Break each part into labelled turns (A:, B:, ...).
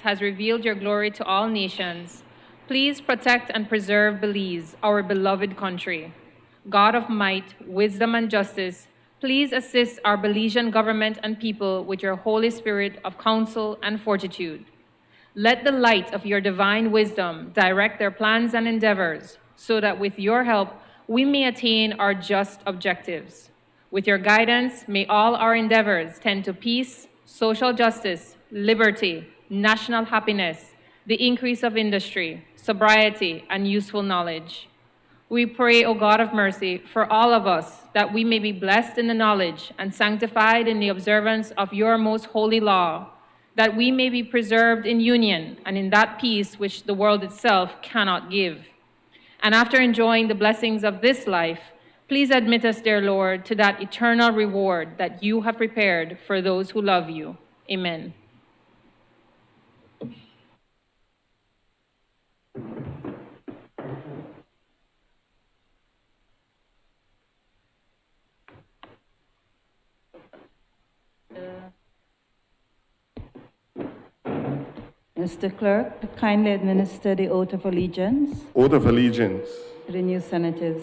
A: has revealed your glory to all nations, please protect and preserve Belize, our beloved country. God of might, wisdom, and justice, please assist our Belizean government and people with your Holy Spirit of counsel and fortitude. Let the light of your divine wisdom direct their plans and endeavors, so that with your help, we may attain our just objectives. With your guidance, may all our endeavors tend to peace, social justice, liberty, national happiness, the increase of industry, sobriety, and useful knowledge. We pray, O God of mercy, for all of us, that we may be blessed in the knowledge and sanctified in the observance of your most holy law, that we may be preserved in union and in that peace which the world itself cannot give. And after enjoying the blessings of this life, please admit us, dear Lord, to that eternal reward that you have prepared for those who love you. Amen.
B: Mr. Clerk, kindly administer the oath of allegiance
C: Oath of allegiance.
B: to the new senators.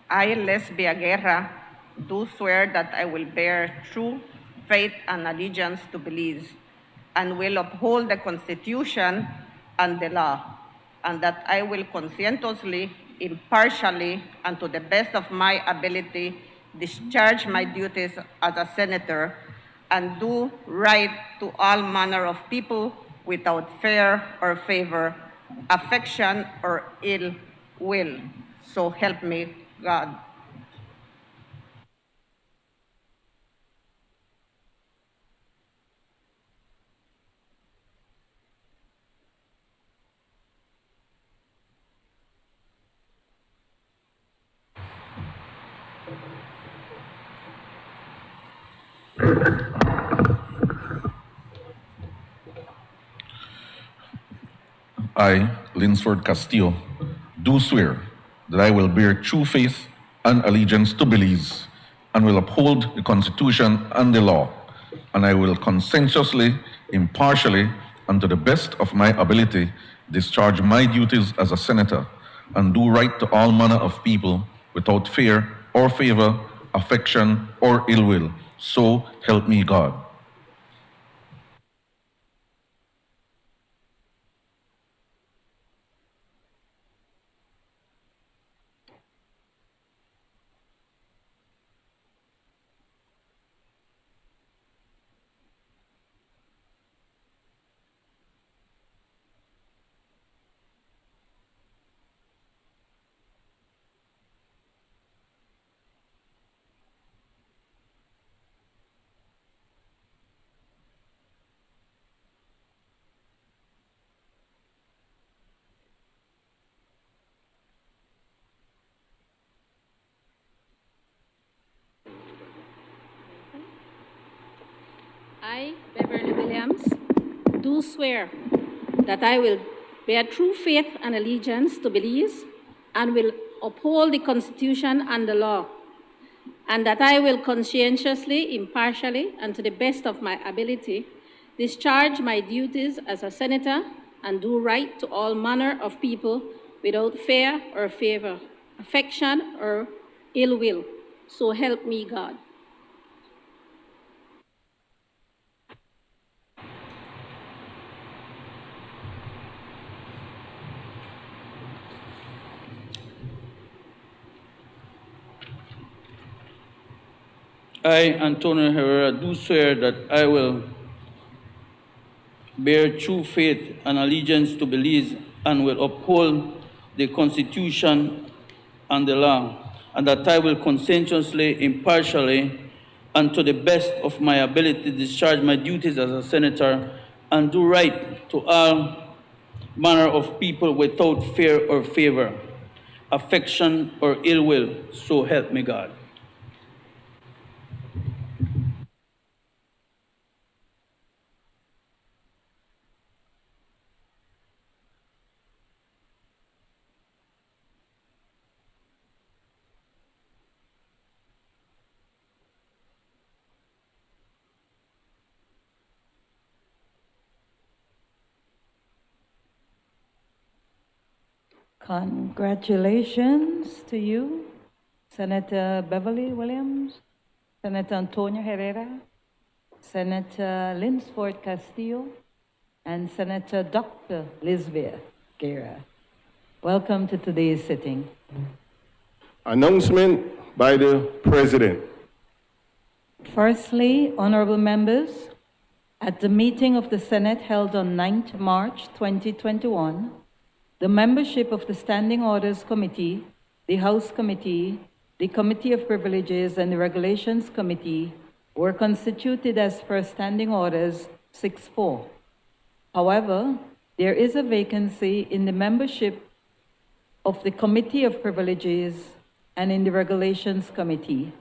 D: I, Lesbia Guerra, do swear that I will bear true faith and allegiance to Belize, and will uphold the Constitution and the law, and that I will conscientiously, impartially, and to the best of my ability discharge my duties as a senator and do right to all manner of people without fear or favor, affection or ill will. So help me God.
E: I, Linsford Castillo, do swear that I will bear true faith and allegiance to Belize, and will uphold the Constitution and the law, and I will conscientiously, impartially, and to the best of my ability discharge my duties as a senator, and do right to all manner of people without fear or favor, affection or ill will. So help me God.
F: I, Beverly Williams, do swear that I will bear true faith and allegiance to Belize and will uphold the Constitution and the law, and that I will conscientiously, impartially, and to the best of my ability discharge my duties as a senator and do right to all manner of people without fear or favor, affection or ill will. So help me God.
C: I, Antonio Herrera, do swear that I will bear true faith and allegiance to Belize and will uphold the Constitution and the law, and that I will conscientiously, impartially, and to the best of my ability discharge my duties as a senator and do right to all manner of people without fear or favor, affection or ill will. So help me God.
B: Congratulations to you, Senator Beverly Williams, Senator Antonio Herrera, Senator Linsford Castillo, and Senator Dr. Lisbeth Guerra. Welcome to today's sitting.
G: Announcement by the President.
B: Firstly, honorable members, at the meeting of the Senate held on 9th March 2021, the membership of the Standing Orders Committee, the House Committee, the Committee of Privileges, and the Regulations Committee were constituted as per Standing Orders 6-4. However, there is a vacancy in the membership of the Committee of Privileges and in the Regulations Committee.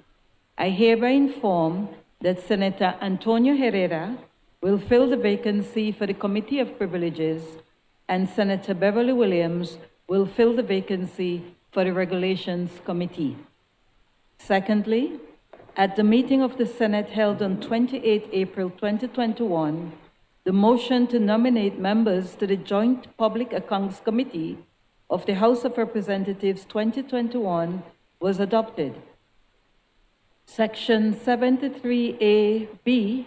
B: I hereby inform that Senator Antonio Herrera will fill the vacancy for the Committee of Privileges, and Senator Beverly Williams will fill the vacancy for the Regulations Committee. Secondly, at the meeting of the Senate held on 28 April 2021, the motion to nominate members to the Joint Public Accounts Committee of the House of Representatives 2021 was adopted. Section 73A(b)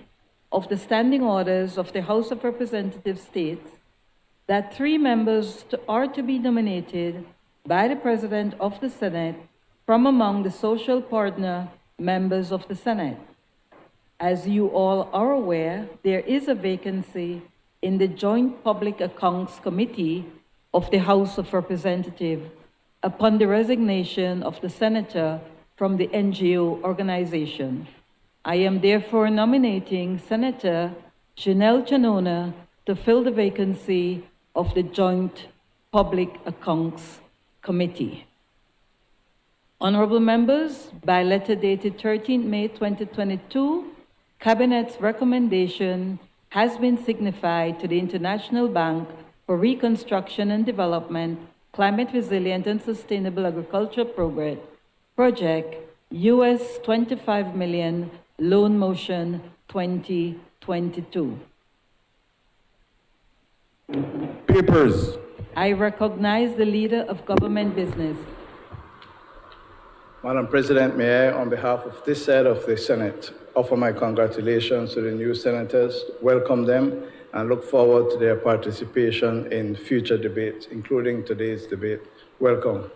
B: of the Standing Orders of the House of Representatives states that 3 members are to be nominated by the President of the Senate from among the social partner members of the Senate. As you all are aware, there is a vacancy in the Joint Public Accounts Committee of the House of Representatives upon the resignation of the senator from the NGO organization. I am therefore nominating Senator Janelle Chanona to fill the vacancy of the Joint Public Accounts Committee. Honorable members, by letter dated 13 May 2022, Cabinet's recommendation has been signified to the International Bank for Reconstruction and Development, Climate Resilient and Sustainable Agriculture Project, US $25 million, Loan Motion 2022.
G: Papers.
B: I recognize the Leader of Government Business.
H: Madam President, may I, on behalf of this side of the Senate, offer my congratulations to the new senators, welcome them, and look forward to their participation in future debates, including today's debate. Welcome.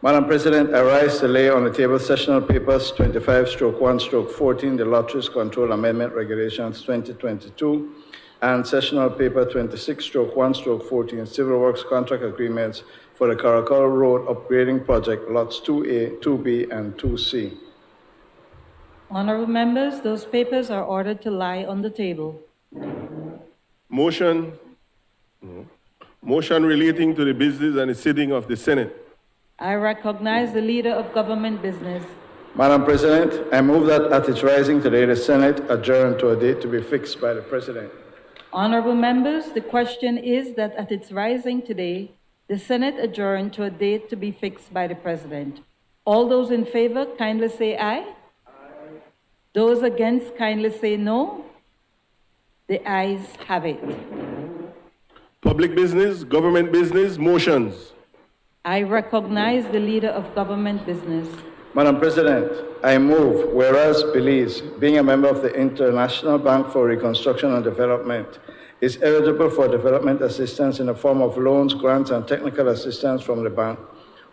H: Madam President, I rise to lay on the table sessional papers 25/1/14, the Lotteries Control Amendment Regulations 2022, and sessional paper 26/1/14, Civil Works Contract Agreements for the Caracol Road Upgrading Project, Lots 2A, 2B, and 2C.
B: Honorable members, those papers are ordered to lie on the table.
G: Motion relating to the business and the sitting of the Senate.
B: I recognize the Leader of Government Business.
H: Madam President, I move that at its rising today, the Senate adjourn to a date to be fixed by the President.
B: Honorable members, the question is that at its rising today, the Senate adjourn to a date to be fixed by the President. All those in favor, kindly say aye. Aye. Those against, kindly say no. The ayes have it.
G: Public business, government business, motions.
B: I recognize the leader of government business.
H: Madam President, I move, whereas Belize, being a member of the International Bank for Reconstruction and Development, is eligible for development assistance in the form of loans, grants, and technical assistance from the bank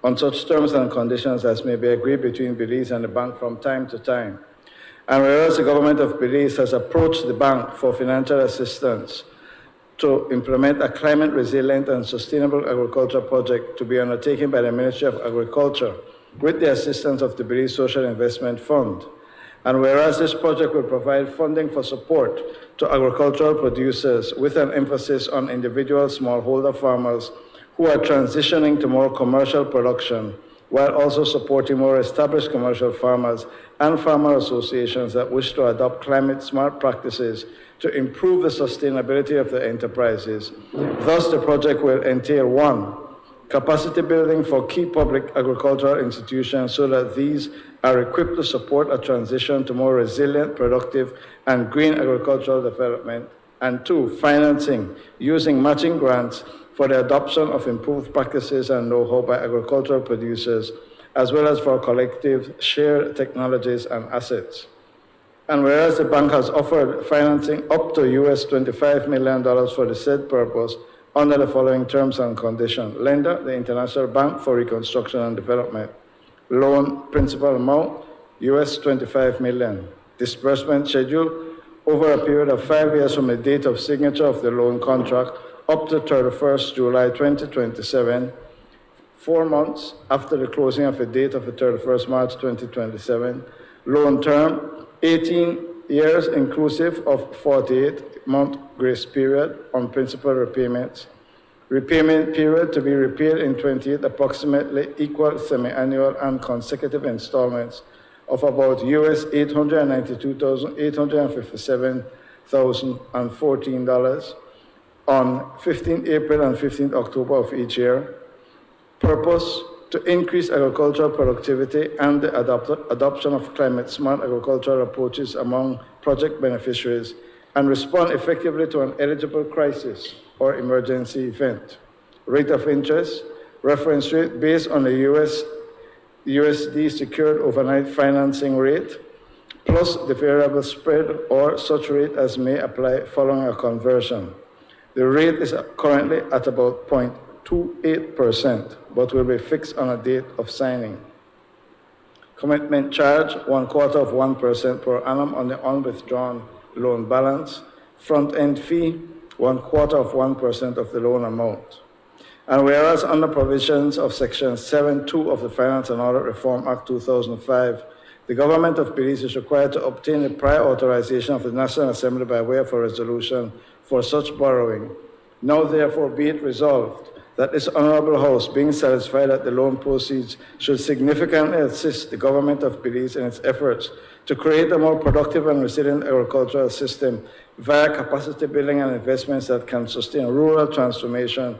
H: on such terms and conditions as may be agreed between Belize and the bank from time to time. And whereas the government of Belize has approached the bank for financial assistance to implement a climate resilient and sustainable agriculture project to be undertaken by the Ministry of Agriculture with the assistance of the Belize Social Investment Fund. And whereas this project will provide funding for support to agricultural producers with an emphasis on individual smallholder farmers who are transitioning to more commercial production, while also supporting more established commercial farmers and farmer associations that wish to adopt climate-smart practices to improve the sustainability of their enterprises. Thus, the project will entail 1, capacity building for key public agricultural institutions so that these are equipped to support a transition to more resilient, productive, and green agricultural development. And 2, financing using matching grants for the adoption of improved practices and know-how by agricultural producers, as well as for collective shared technologies and assets. And whereas the bank has offered financing up to US $25 million for the said purpose under the following terms and conditions. Lender, the International Bank for Reconstruction and Development. Loan principal amount, US $25 million. Disbursement schedule over a period of 5 years from the date of signature of the loan contract up to 31st July 2027, 4 months after the closing of the date of the 31st March 2027. Loan term, 18 years inclusive of 48-month grace period on principal repayments. Repayment period to be repaid in 28 approximately equal semi-annual and consecutive installments of about US $892,857,014 on 15 April and 15 October of each year. Purpose, to increase agricultural productivity and the adoption of climate-smart agricultural approaches among project beneficiaries and respond effectively to an eligible crisis or emergency event. Rate of interest, reference rate based on the USD secured overnight financing rate, plus the variable spread or such rate as may apply following a conversion. The rate is currently at about 0.28%, but will be fixed on a date of signing. Commitment charge, 0.25% per annum on the unwithdrawn loan balance. Front-end fee, 0.25% of the loan amount. And whereas under provisions of Section 7.2 of the Finance and Audit Reform Act 2005, the government of Belize is required to obtain the prior authorization of the National Assembly by way of a resolution for such borrowing. Now therefore be it resolved that this Honorable House, being satisfied that the loan proceeds should significantly assist the government of Belize in its efforts to create a more productive and resilient agricultural system via capacity building and investments that can sustain rural transformation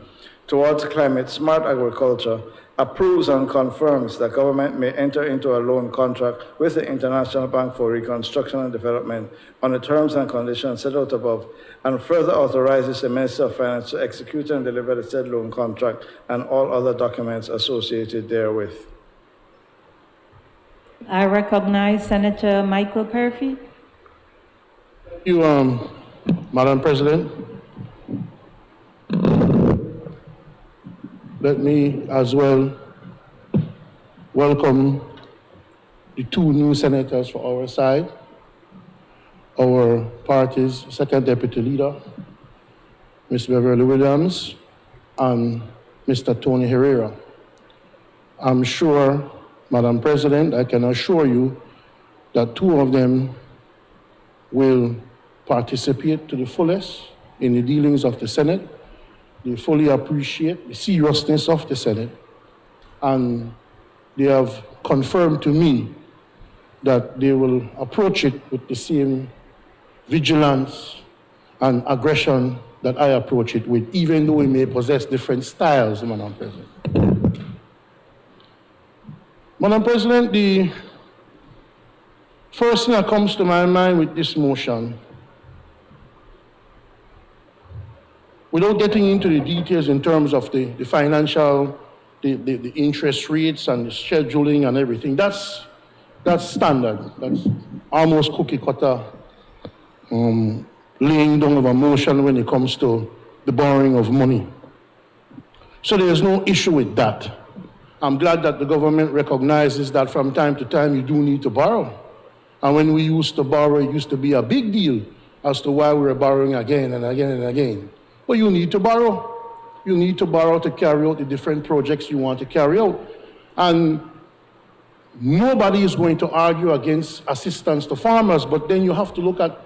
H: towards climate-smart agriculture, approves and confirms that government may enter into a loan contract with the International Bank for Reconstruction and Development on the terms and conditions set out above, and further authorizes the Minister of Finance to execute and deliver the said loan contract and all other documents associated therewith.
B: I recognize Senator Michael Perfy.
I: Thank you, Madam President. Let me as well welcome the 2 new senators for our side, our party's second deputy leader, Ms. Beverly Williams, and Mr. Tony Herrera. I'm sure, Madam President, I can assure you that 2 of them will participate to the fullest in the dealings of the Senate. They fully appreciate the seriousness of the Senate, and they have confirmed to me that they will approach it with the same vigilance and aggression that I approach it with, even though we may possess different styles, Madam President. Madam President, the first thing that comes to my mind with this motion without getting into the details in terms of the financial, the interest rates and the scheduling and everything, that's standard. That's almost cookie cutter laying down of a motion when it comes to the borrowing of money. So there's no issue with that. I'm glad that the government recognizes that from time to time you do need to borrow. And when we used to borrow, it used to be a big deal as to why we were borrowing again and again and again. But you need to borrow. You need to borrow to carry out the different projects you want to carry out. And nobody is going to argue against assistance to farmers, but then you have to look at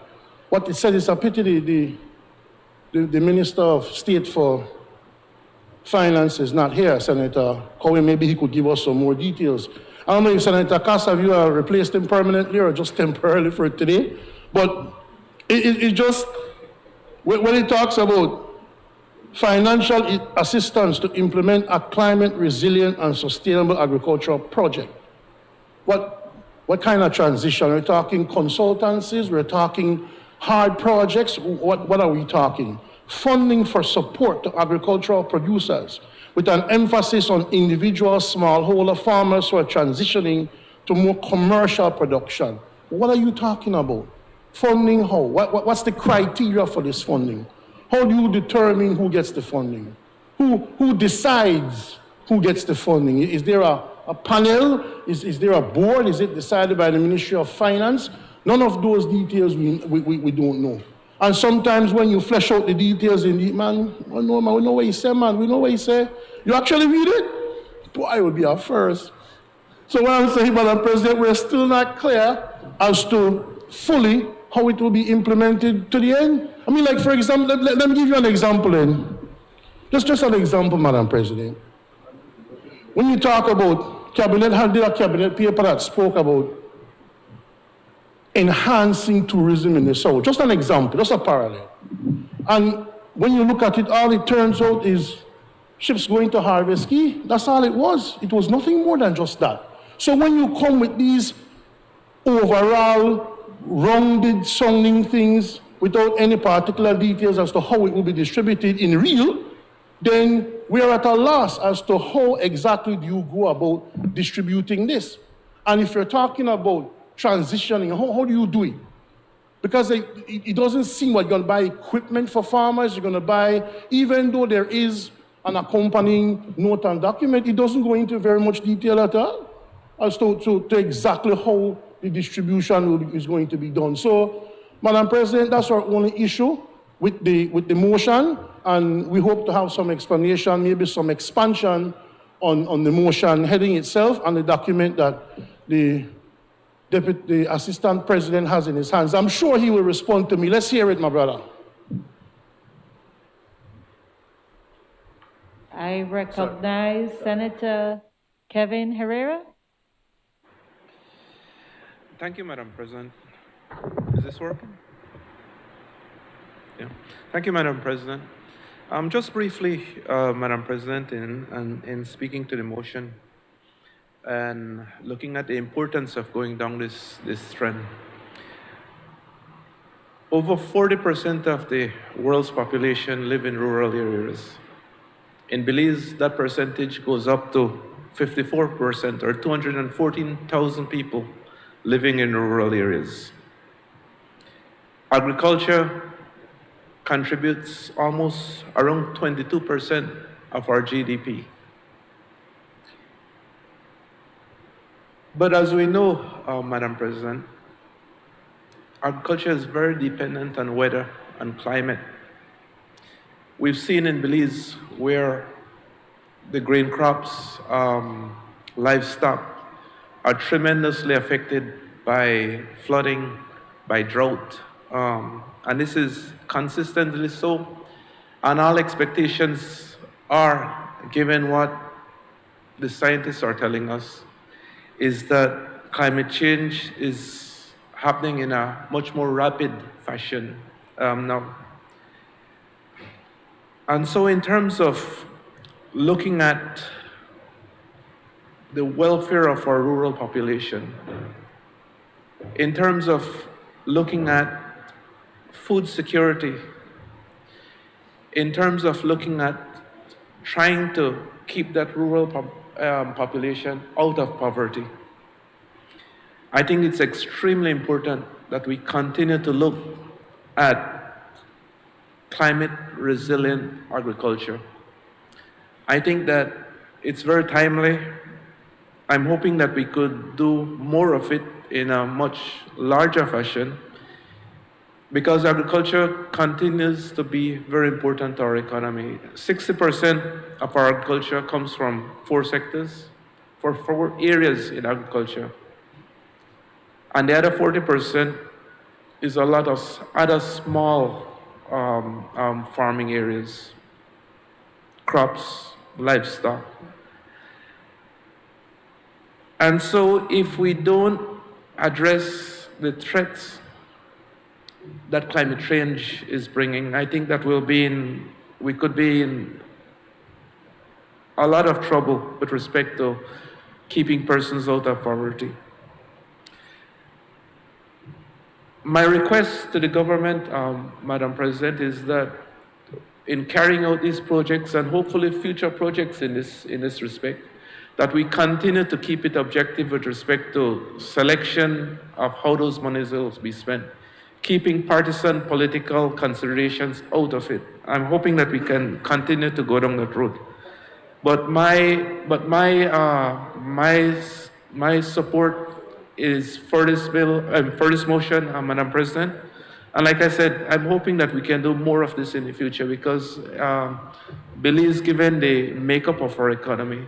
I: what it said. It's a pity the Minister of State for Finance is not here, Senator Cowie. Maybe he could give us some more details. I don't know if Senator Cass, have you replaced him permanently or just temporarily for today? But it just, when it talks about financial assistance to implement a climate resilient and sustainable agricultural project, what kind of transition? We're talking consultancies, we're talking hard projects, what are we talking? Funding for support to agricultural producers with an emphasis on individual smallholder farmers who are transitioning to more commercial production. What are you talking about? Funding how? What's the criteria for this funding? How do you determine who gets the funding? Who decides who gets the funding? Is there a panel? Is there a board? Is it decided by the Ministry of Finance? None of those details we don't know. And sometimes when you flesh out the details in the, man, we know what you say, man. We know what you say. You actually read it? Boy, it would be a first. So what I'm saying, Madam President, we're still not clear as to fully how it will be implemented to the end. I mean, like, for example, let me give you an example then. Just an example, Madam President. When you talk about cabinet, I did a cabinet paper that spoke about enhancing tourism in the South. Just an example, just a parallel. And when you look at it, all it turns out is ships going to Harvest Key. That's all it was. It was nothing more than just that. So when you come with these overall rounded sounding things without any particular details as to how it will be distributed in real, then we are at a loss as to how exactly do you go about distributing this. And if you're talking about transitioning, how do you do it? Because it doesn't seem like you're going to buy equipment for farmers, you're going to buy, even though there is an accompanying note and document, it doesn't go into very much detail at all as to exactly how the distribution is going to be done. So, Madam President, that's our only issue with the motion, and we hope to have some explanation, maybe some expansion on the motion heading itself and the document that the Assistant President has in his hands. I'm sure he will respond to me. Let's hear it, my brother.
B: I recognize Senator Kevin Herrera.
J: Thank you, Madam President. Is this working? Yeah. Thank you, Madam President. Just briefly, Madam President, in speaking to the motion and looking at the importance of going down this trend. Over 40% of the world's population live in rural areas. In Belize, that percentage goes up to 54%, or 214,000 people living in rural areas. Agriculture contributes almost around 22% of our GDP. But as we know, Madam President, agriculture is very dependent on weather and climate. We've seen in Belize where the grain crops, livestock are tremendously affected by flooding, by drought, and this is consistently so. And all expectations are, given what the scientists are telling us, is that climate change is happening in a much more rapid fashion now. And so in terms of looking at the welfare of our rural population, in terms of looking at food security, in terms of looking at trying to keep that rural population out of poverty. I think it's extremely important that we continue to look at climate resilient agriculture. I think that it's very timely. I'm hoping that we could do more of it in a much larger fashion, because agriculture continues to be very important to our economy. 60% of our agriculture comes from 4 sectors, for 4 areas in agriculture. And the other 40% is a lot of other small farming areas, crops, livestock. And so if we don't address the threats that climate change is bringing, I think that we could be in a lot of trouble with respect to keeping persons out of poverty. My request to the government, Madam President, is that in carrying out these projects and hopefully future projects in this respect, that we continue to keep it objective with respect to selection of how those monies will be spent, keeping partisan political considerations out of it. I'm hoping that we can continue to go down that road. But my support is for this bill, for this motion, Madam President. And like I said, I'm hoping that we can do more of this in the future, because Belize, given the makeup of our economy,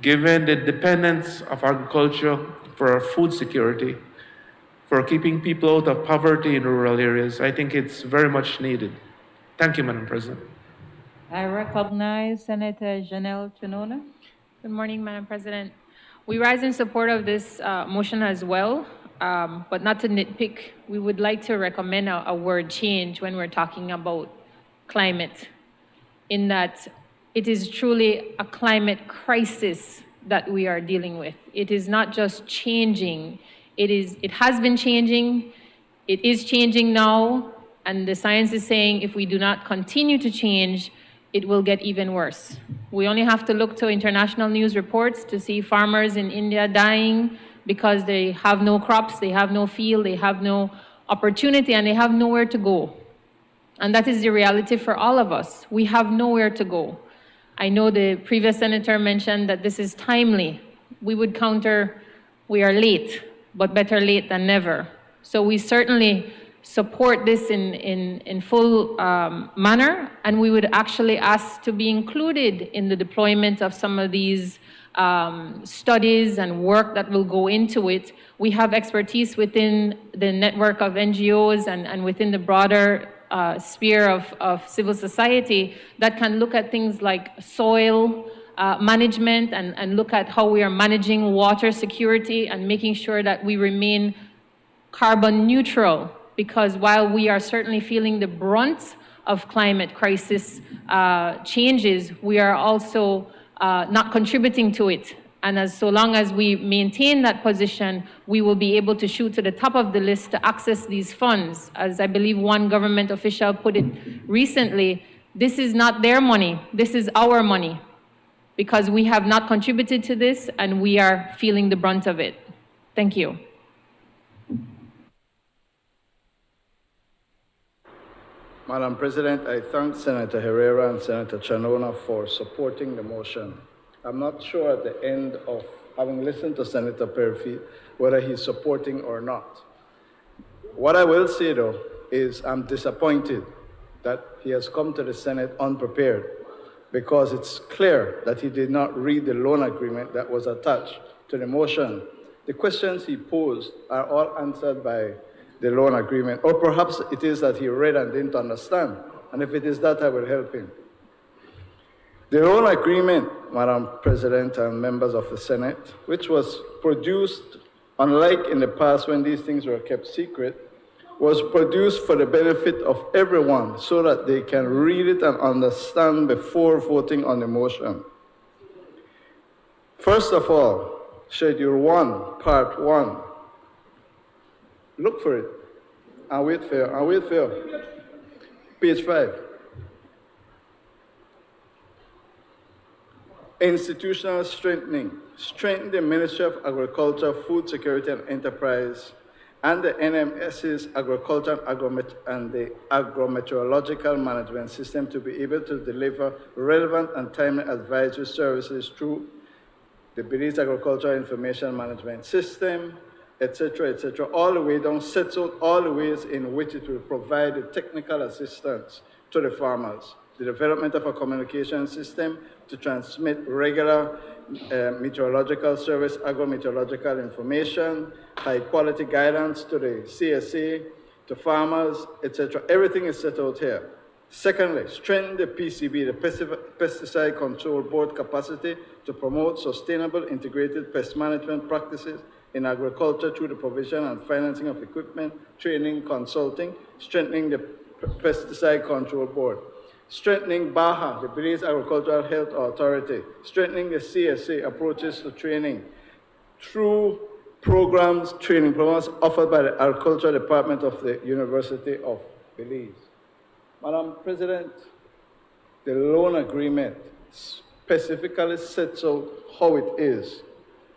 J: given the dependence of agriculture for our food security, for keeping people out of poverty in rural areas, I think it's very much needed. Thank you, Madam President.
B: I recognize Senator Janelle Chinona.
A: Good morning, Madam President. We rise in support of this motion as well, but not to nitpick. We would like to recommend a word change when we're talking about climate, in that it is truly a climate crisis that we are dealing with. It is not just changing. It has been changing. It is changing now, and the science is saying if we do not continue to change, it will get even worse. We only have to look to international news reports to see farmers in India dying because they have no crops, they have no field, they have no opportunity, and they have nowhere to go. And that is the reality for all of us. We have nowhere to go. I know the previous senator mentioned that this is timely. We would counter, we are late, but better late than never. So we certainly support this in full manner, and we would actually ask to be included in the deployment of some of these studies and work that will go into it. We have expertise within the network of NGOs and within the broader sphere of civil society that can look at things like soil management and look at how we are managing water security and making sure that we remain carbon neutral. Because while we are certainly feeling the brunt of climate crisis changes, we are also not contributing to it. And so long as we maintain that position, we will be able to shoot to the top of the list to access these funds. As I believe one government official put it recently, this is not their money, this is our money, because we have not contributed to this and we are feeling the brunt of it. Thank you.
H: Madam President, I thank Senator Herrera and Senator Chanona for supporting the motion. I'm not sure at the end of having listened to Senator Perry whether he's supporting or not. What I will say, though, is I'm disappointed that he has come to the Senate unprepared, because it's clear that he did not read the loan agreement that was attached to the motion. The questions he posed are all answered by the loan agreement, or perhaps it is that he read and didn't understand, and if it is that, I will help him. The loan agreement, Madam President and members of the Senate, which was produced, unlike in the past when these things were kept secret, was produced for the benefit of everyone so that they can read it and understand before voting on the motion. First of all, Schedule 1, Part 1. Look for it. I'll wait for you. Page 5. Institutional strengthening. Strengthen the Ministry of Agriculture, Food Security and Enterprise and the NMS's Agriculture and the Agrometeorological Management System to be able to deliver relevant and timely advisory services through the Belize Agricultural Information Management System, etc., all the way down, sets out all the ways in which it will provide the technical assistance to the farmers. The development of a communication system to transmit regular meteorological service, agrometeorological information, high-quality guidance to the CSA, to farmers, etc. Everything is set out here. Secondly, strengthen the PCB, the Pesticide Control Board capacity to promote sustainable integrated pest management practices in agriculture through the provision and financing of equipment, training, consulting, strengthening the Pesticide Control Board. Strengthening BAHA, the Belize Agricultural Health Authority, strengthening the CSA approaches to training through training programs offered by the Agricultural Department of the University of Belize. Madam President, the loan agreement specifically sets out how it is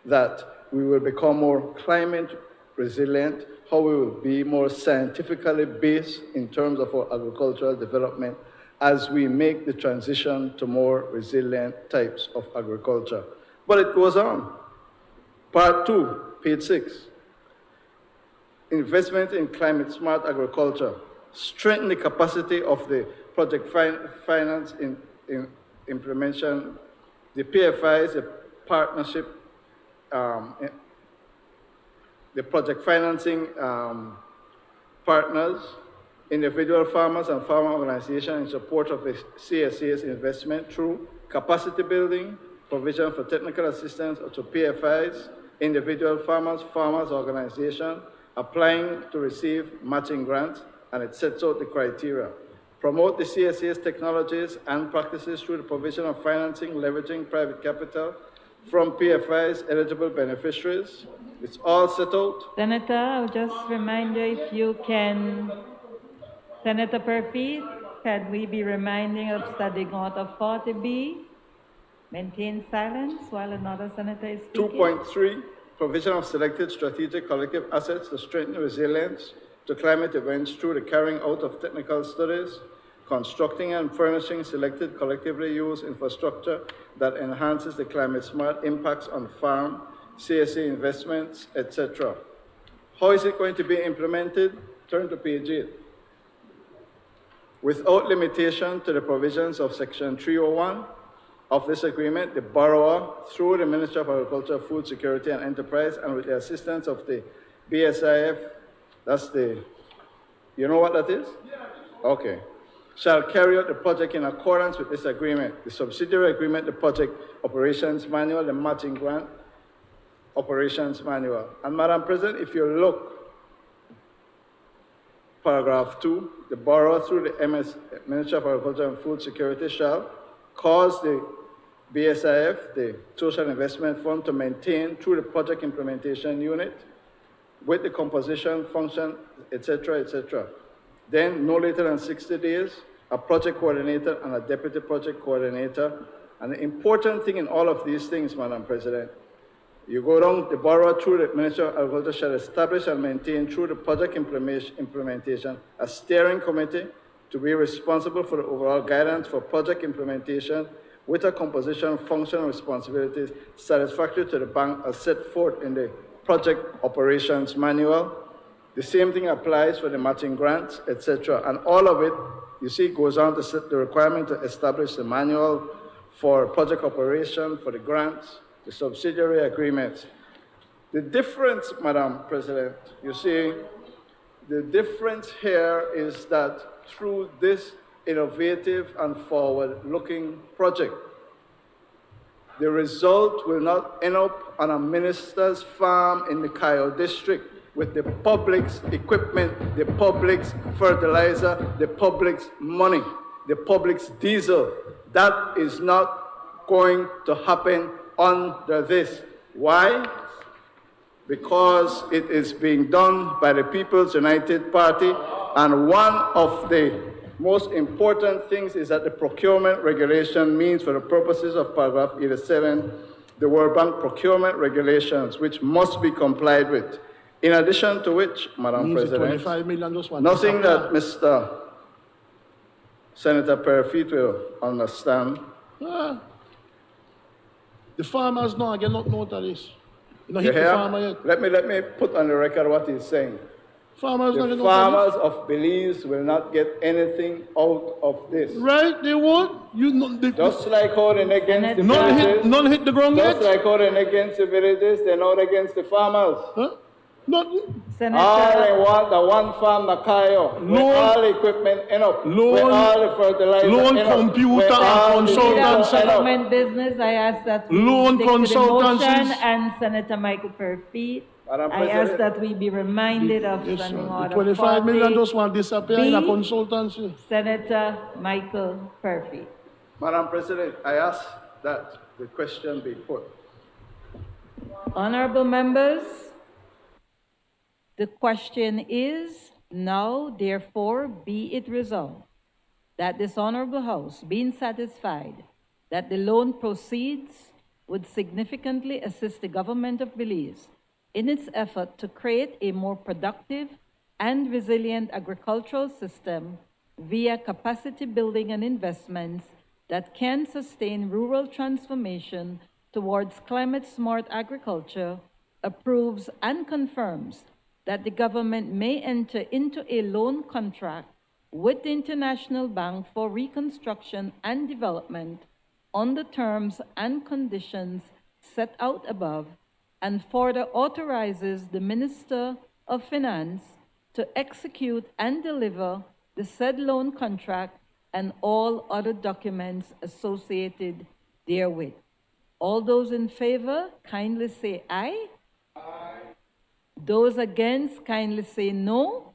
H: that we will become more climate resilient, how we will be more scientifically based in terms of our agricultural development as we make the transition to more resilient types of agriculture. But it goes on. Part 2, page 6. Investment in climate smart agriculture. Strengthen the capacity of the project finance in implementation. The PFI is a partnership, the project financing partners, individual farmers and farmer organizations in support of the CSA's investment through capacity building, provision for technical assistance to PFIs, individual farmers organizations, applying to receive matching grants, and it sets out the criteria. Promote the CSA's technologies and practices through the provision of financing, leveraging private capital from PFI's eligible beneficiaries. It's all set out.
B: Senator, I'll just remind you if you can, Senator Purphy, can we be reminding of studying order 40B? Maintain silence while another senator is speaking.
H: 2.3, provision of selected strategic collective assets to strengthen resilience to climate events through the carrying out of technical studies, constructing and furnishing selected collectively used infrastructure that enhances the climate smart impacts on farm, CSA investments, etc. How is it going to be implemented? Turn to page 8. Without limitation to the provisions of Section 301 of this agreement, the borrower, through the Ministry of Agriculture, Food Security and Enterprise, and with the assistance of the BSIF, that's the, you know what that is? Okay. Shall carry out the project in accordance with this agreement, the subsidiary agreement, the project operations manual, the matching grant operations manual. And Madam President, if you look, paragraph 2, the borrower through the Ministry of Agriculture and Food Security shall cause the BSIF, the Social Investment Fund, to maintain through the project implementation unit with the composition, function, etc. Then, no later than 60 days, a project coordinator and a deputy project coordinator. And the important thing in all of these things, Madam President, you go down, the borrower through the Ministry of Agriculture shall establish and maintain through the project implementation a steering committee to be responsible for the overall guidance for project implementation with a composition, function, and responsibilities satisfactory to the bank as set forth in the project operations manual. The same thing applies for the matching grants, etc. And all of it, you see, goes on to set the requirement to establish the manual for project operation, for the grants, the subsidiary agreements. The difference, Madam President, you see, the difference here is that through this innovative and forward-looking project, the result will not end up on a minister's farm in the Cayo district with the public's equipment, the public's fertilizer, the public's money, the public's diesel. That is not going to happen under this. Why? Because it is being done by the People's United Party, and one of the most important things is that the procurement regulation means, for the purposes of paragraph 87, the World Bank procurement regulations, which must be complied with. In addition to which, Madam
I: Means the
H: President,
I: 25 million just want
H: nothing
I: disappear.
H: that Mr. Senator Perfit will understand.
I: Ah, the farmers now get not note of this. You know,
H: You
I: hit the
H: hear?
I: farmer yet.
H: Let me put on the record what he's saying.
I: Farmers not
H: The
I: get note of
H: farmers of Belize will not get anything out of this.
I: this. Right, they won't. You know,
H: Just like how they're against the
I: none
H: villages,
I: hit the ground
H: just
I: yet.
H: like how they're against the villages, they're not against the farmers.
I: Huh? Not,
H: All they
B: Senator,
H: want, the one farm, Nakayo, where
I: Loan-
H: all the equipment end up, where
I: loan-
H: all the fertilizer
I: loan
H: end up,
I: computer
H: where
I: and
H: all the
I: consultancy.
H: diesel end up.
B: government business, I ask that we
I: Loan
B: stick to the motion,
I: consultancies.
B: and Senator Michael Perfit,
H: Madam
B: I ask
H: President.
B: that we be reminded of
I: yes, sir.
B: Standing
I: The
B: Order
I: 25 million
B: 40.
I: just want disappear in a
B: B.
I: consultancy.
B: Senator Michael Perfit.
H: Madam President, I ask that the question be put.
B: Honorable members, the question is now, therefore, be it resolved that this honorable House, being satisfied that the loan proceeds would significantly assist the government of Belize in its effort to create a more productive and resilient agricultural system via capacity building and investments that can sustain rural transformation towards climate-smart agriculture, approves and confirms that the government may enter into a loan contract with the International Bank for Reconstruction and Development on the terms and conditions set out above, and further authorizes the Minister of Finance to execute and deliver the said loan contract and all other documents associated therewith. All those in favor, kindly say aye. Those against, kindly say no.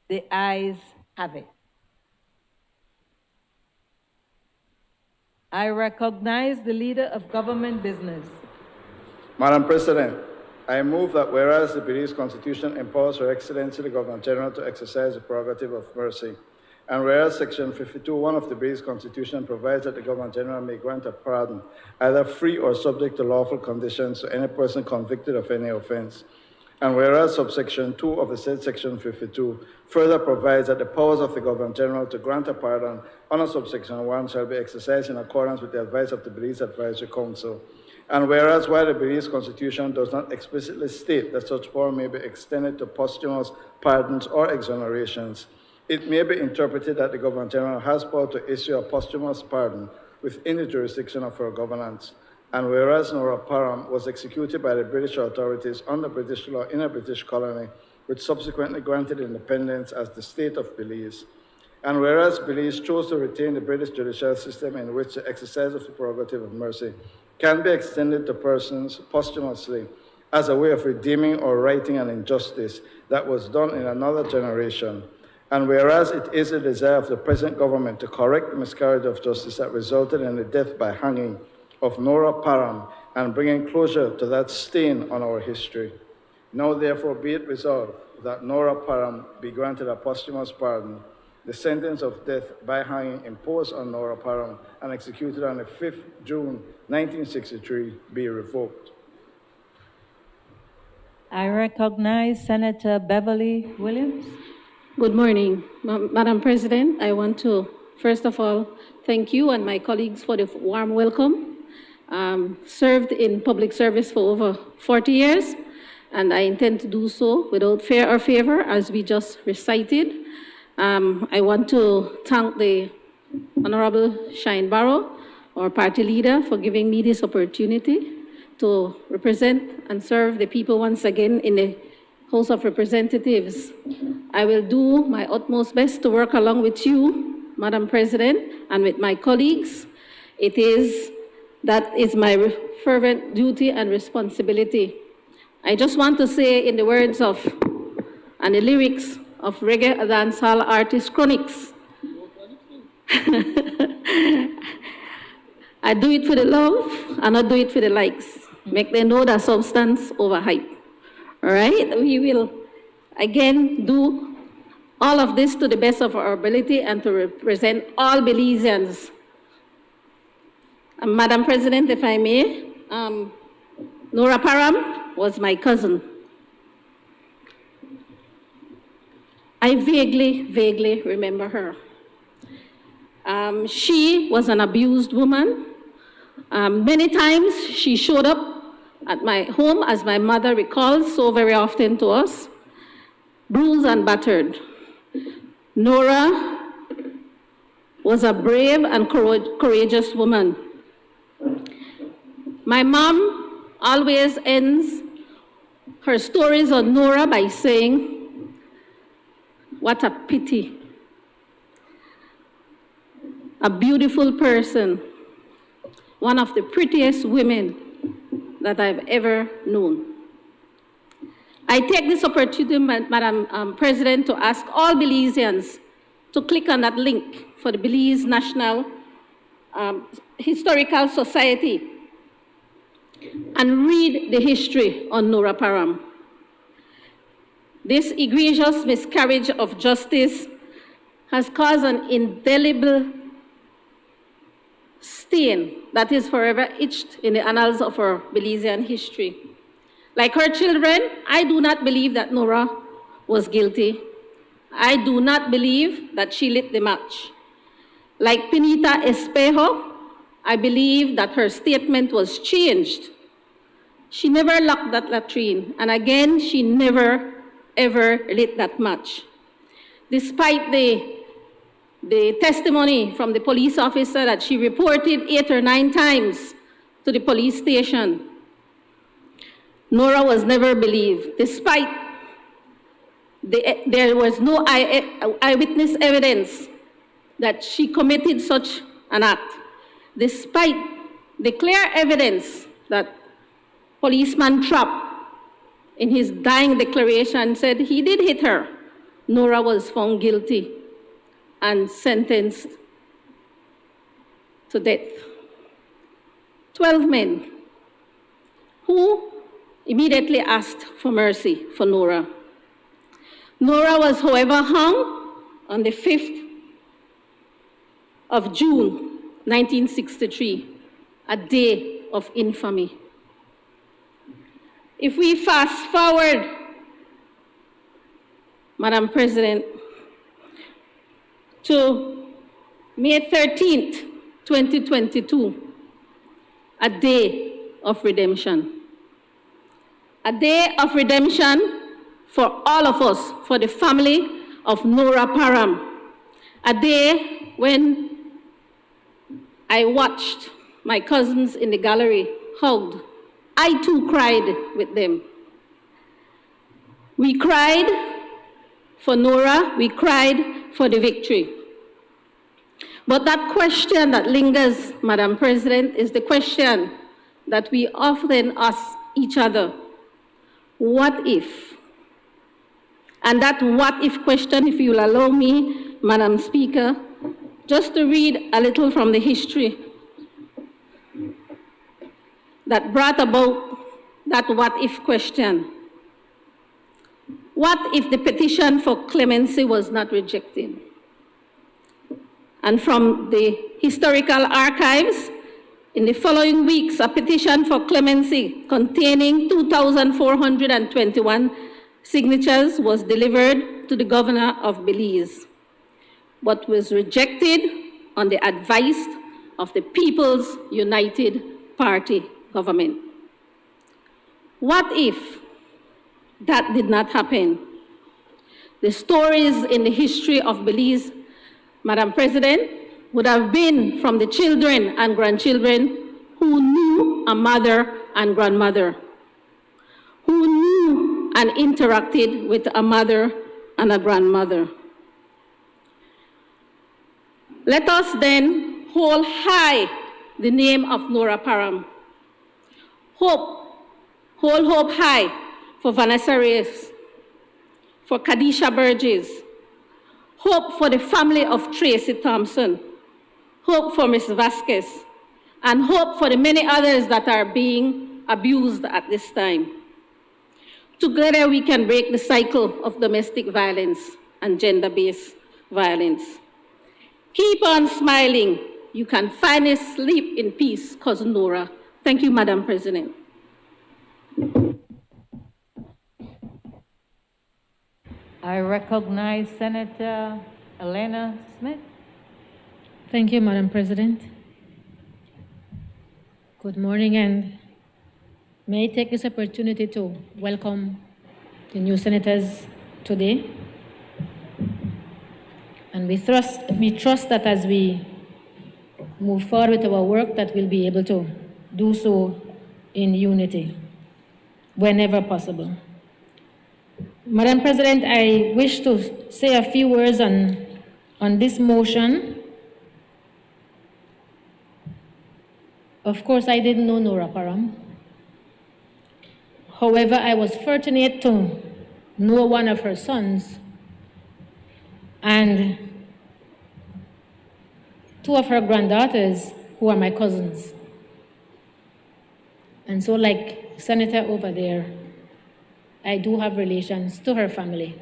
B: The ayes have it. I recognize the leader of government business.
H: Madam President, I move that whereas the Belize Constitution empowers Her Excellency the Governor General to exercise the prerogative of mercy, and whereas Section 52(1) of the Belize Constitution provides that the Governor General may grant a pardon, either free or subject to lawful conditions, to any person convicted of any offense, and whereas subsection 2 of the said Section 52 further provides that the powers of the Governor General to grant a pardon under subsection 1 shall be exercised in accordance with the advice of the Belize Advisory Council. And whereas while the Belize Constitution does not explicitly state that such power may be extended to posthumous pardons or exonerations, it may be interpreted that the Governor General has power to issue a posthumous pardon within the jurisdiction of her governance. And whereas Nora Parham was executed by the British authorities under British law in a British colony, which subsequently granted independence as the state of Belize. And whereas Belize chose to retain the British judicial system in which the exercise of the prerogative of mercy can be extended to persons posthumously as a way of redeeming or righting an injustice that was done in another generation. And whereas it is the desire of the present government to correct the miscarriage of justice that resulted in the death by hanging of Nora Parham and bringing closure to that stain on our history. Now therefore be it resolved that Nora Parham be granted a posthumous pardon, the sentence of death by hanging imposed on Nora Parham and executed on the 5th June 1963 be revoked.
B: I recognize Senator Beverly Williams.
F: Good morning, Madam President. I want to, first of all, thank you and my colleagues for the warm welcome. Served in public service for over 40 years, and I intend to do so without fear or favor, as we just recited. I want to thank the Honorable Shine Barrow, our party leader, for giving me this opportunity to represent and serve the people once again in the House of Representatives. I will do my utmost best to work along with you, Madam President, and with my colleagues. That is my fervent duty and responsibility. I just want to say, in the words of, and the lyrics of reggae dancehall artist Chronix, I do it for the love, and I do it for the likes. Make them know that substance over hype. All right? We will, again, do all of this to the best of our ability and to represent all Belizeans. Madam President, if I may, Nora Parham was my cousin. I vaguely remember her. She was an abused woman. Many times she showed up at my home, as my mother recalls so very often to us, bruised and battered. Nora was a brave and courageous woman. My mom always ends her stories on Nora by saying, "What a pity. A beautiful person, one of the prettiest women that I've ever known." I take this opportunity, Madam President, to ask all Belizeans to click on that link for the Belize National Historical Society and read the history on Nora Parham. This egregious miscarriage of justice has caused an indelible stain that is forever etched in the annals of our Belizean history. Like her children, I do not believe that Nora was guilty. I do not believe that she lit the match. Like Pinita Espejo, I believe that her statement was changed. She never locked that latrine, and again, she never, ever lit that match. Despite the testimony from the police officer that she reported 8 or 9 times to the police station, Nora was never believed. Despite there was no eyewitness evidence that she committed such an act. Despite the clear evidence that policeman Trapp, in his dying declaration, said he did hit her, Nora was found guilty and sentenced to death. 12 men who immediately asked for mercy for Nora. Nora was, however, hung on the 5th of June, 1963, a day of infamy. If we fast forward, Madam President, to May 13th, 2022, a day of redemption. A day of redemption for all of us, for the family of Nora Parham. A day when I watched my cousins in the gallery hugged. I too cried with them. We cried for Nora, we cried for the victory. But that question that lingers, Madam President, is the question that we often ask each other. What if? And that what if question, if you'll allow me, Madam Speaker, just to read a little from the history that brought about that what if question. What if the petition for clemency was not rejected? And from the historical archives, in the following weeks, a petition for clemency containing 2,421 signatures was delivered to the governor of Belize, but was rejected on the advice of the People's United Party government. What if that did not happen? The stories in the history of Belize, Madam President, would have been from the children and grandchildren who knew a mother and grandmother, who knew and interacted with a mother and a grandmother. Let us then hold high the name of Nora Parham. Hold hope high for Vanessa Reyes, for Kadisha Burgess, hope for the family of Tracy Thompson, hope for Ms. Vasquez, and hope for the many others that are being abused at this time. Together we can break the cycle of domestic violence and gender-based violence. Keep on smiling. You can finally sleep in peace, Cousin Nora. Thank you, Madam President.
B: I recognize Senator Elena Smith.
K: Thank you, Madam President. Good morning, and may I take this opportunity to welcome the new senators today. And we trust that as we move forward with our work, that we'll be able to do so in unity whenever possible. Madam President, I wish to say a few words on this motion. Of course, I didn't know Nora Parham. However, I was fortunate to know one of her sons and two of her granddaughters who are my cousins. And so, like Senator over there, I do have relations to her family.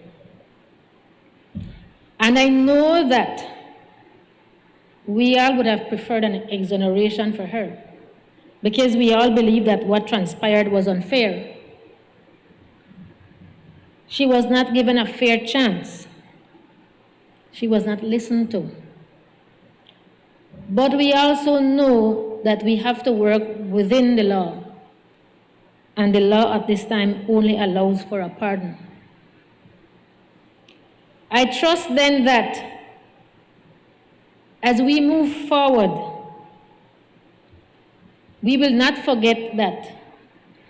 K: And I know that we all would have preferred an exoneration for her, because we all believe that what transpired was unfair. She was not given a fair chance. She was not listened to. But we also know that we have to work within the law. And the law at this time only allows for a pardon. I trust then that as we move forward, we will not forget that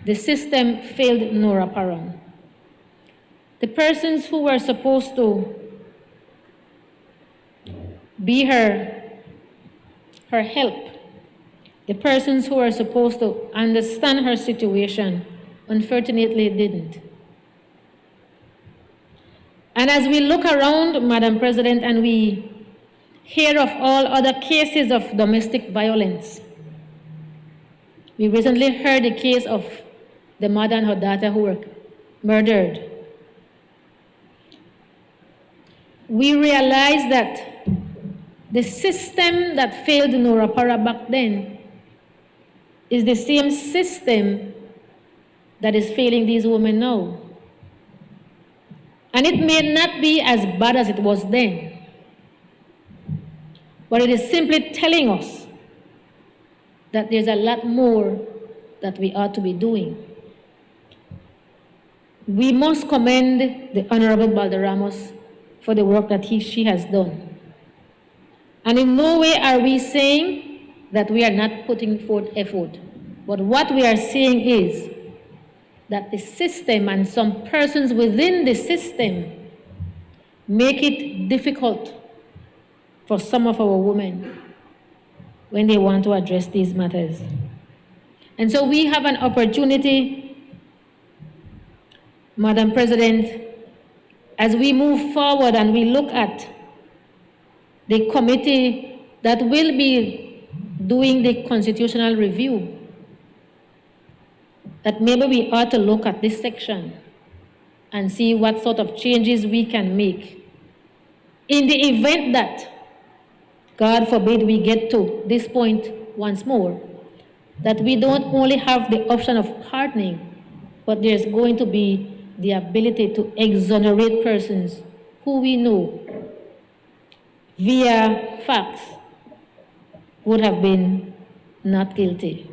K: the system failed Nora Parham. The persons who were supposed to be her help, the persons who were supposed to understand her situation, unfortunately didn't. And as we look around, Madam President, and we hear of all other cases of domestic violence, we recently heard the case of the mother and her daughter who were murdered. We realize that the system that failed Nora Parham back then is the same system that is failing these women now. And it may not be as bad as it was then, but it is simply telling us that there's a lot more that we ought to be doing. We must commend the Honorable Balderramos for the work that she has done. And in no way are we saying that we are not putting forth effort. But what we are saying is that the system and some persons within the system make it difficult for some of our women when they want to address these matters. And so we have an opportunity, Madam President, as we move forward and we look at the committee that will be doing the constitutional review, that maybe we ought to look at this section and see what sort of changes we can make. In the event that, God forbid, we get to this point once more, that we don't only have the option of pardoning, but there's going to be the ability to exonerate persons who we know via facts would have been not guilty.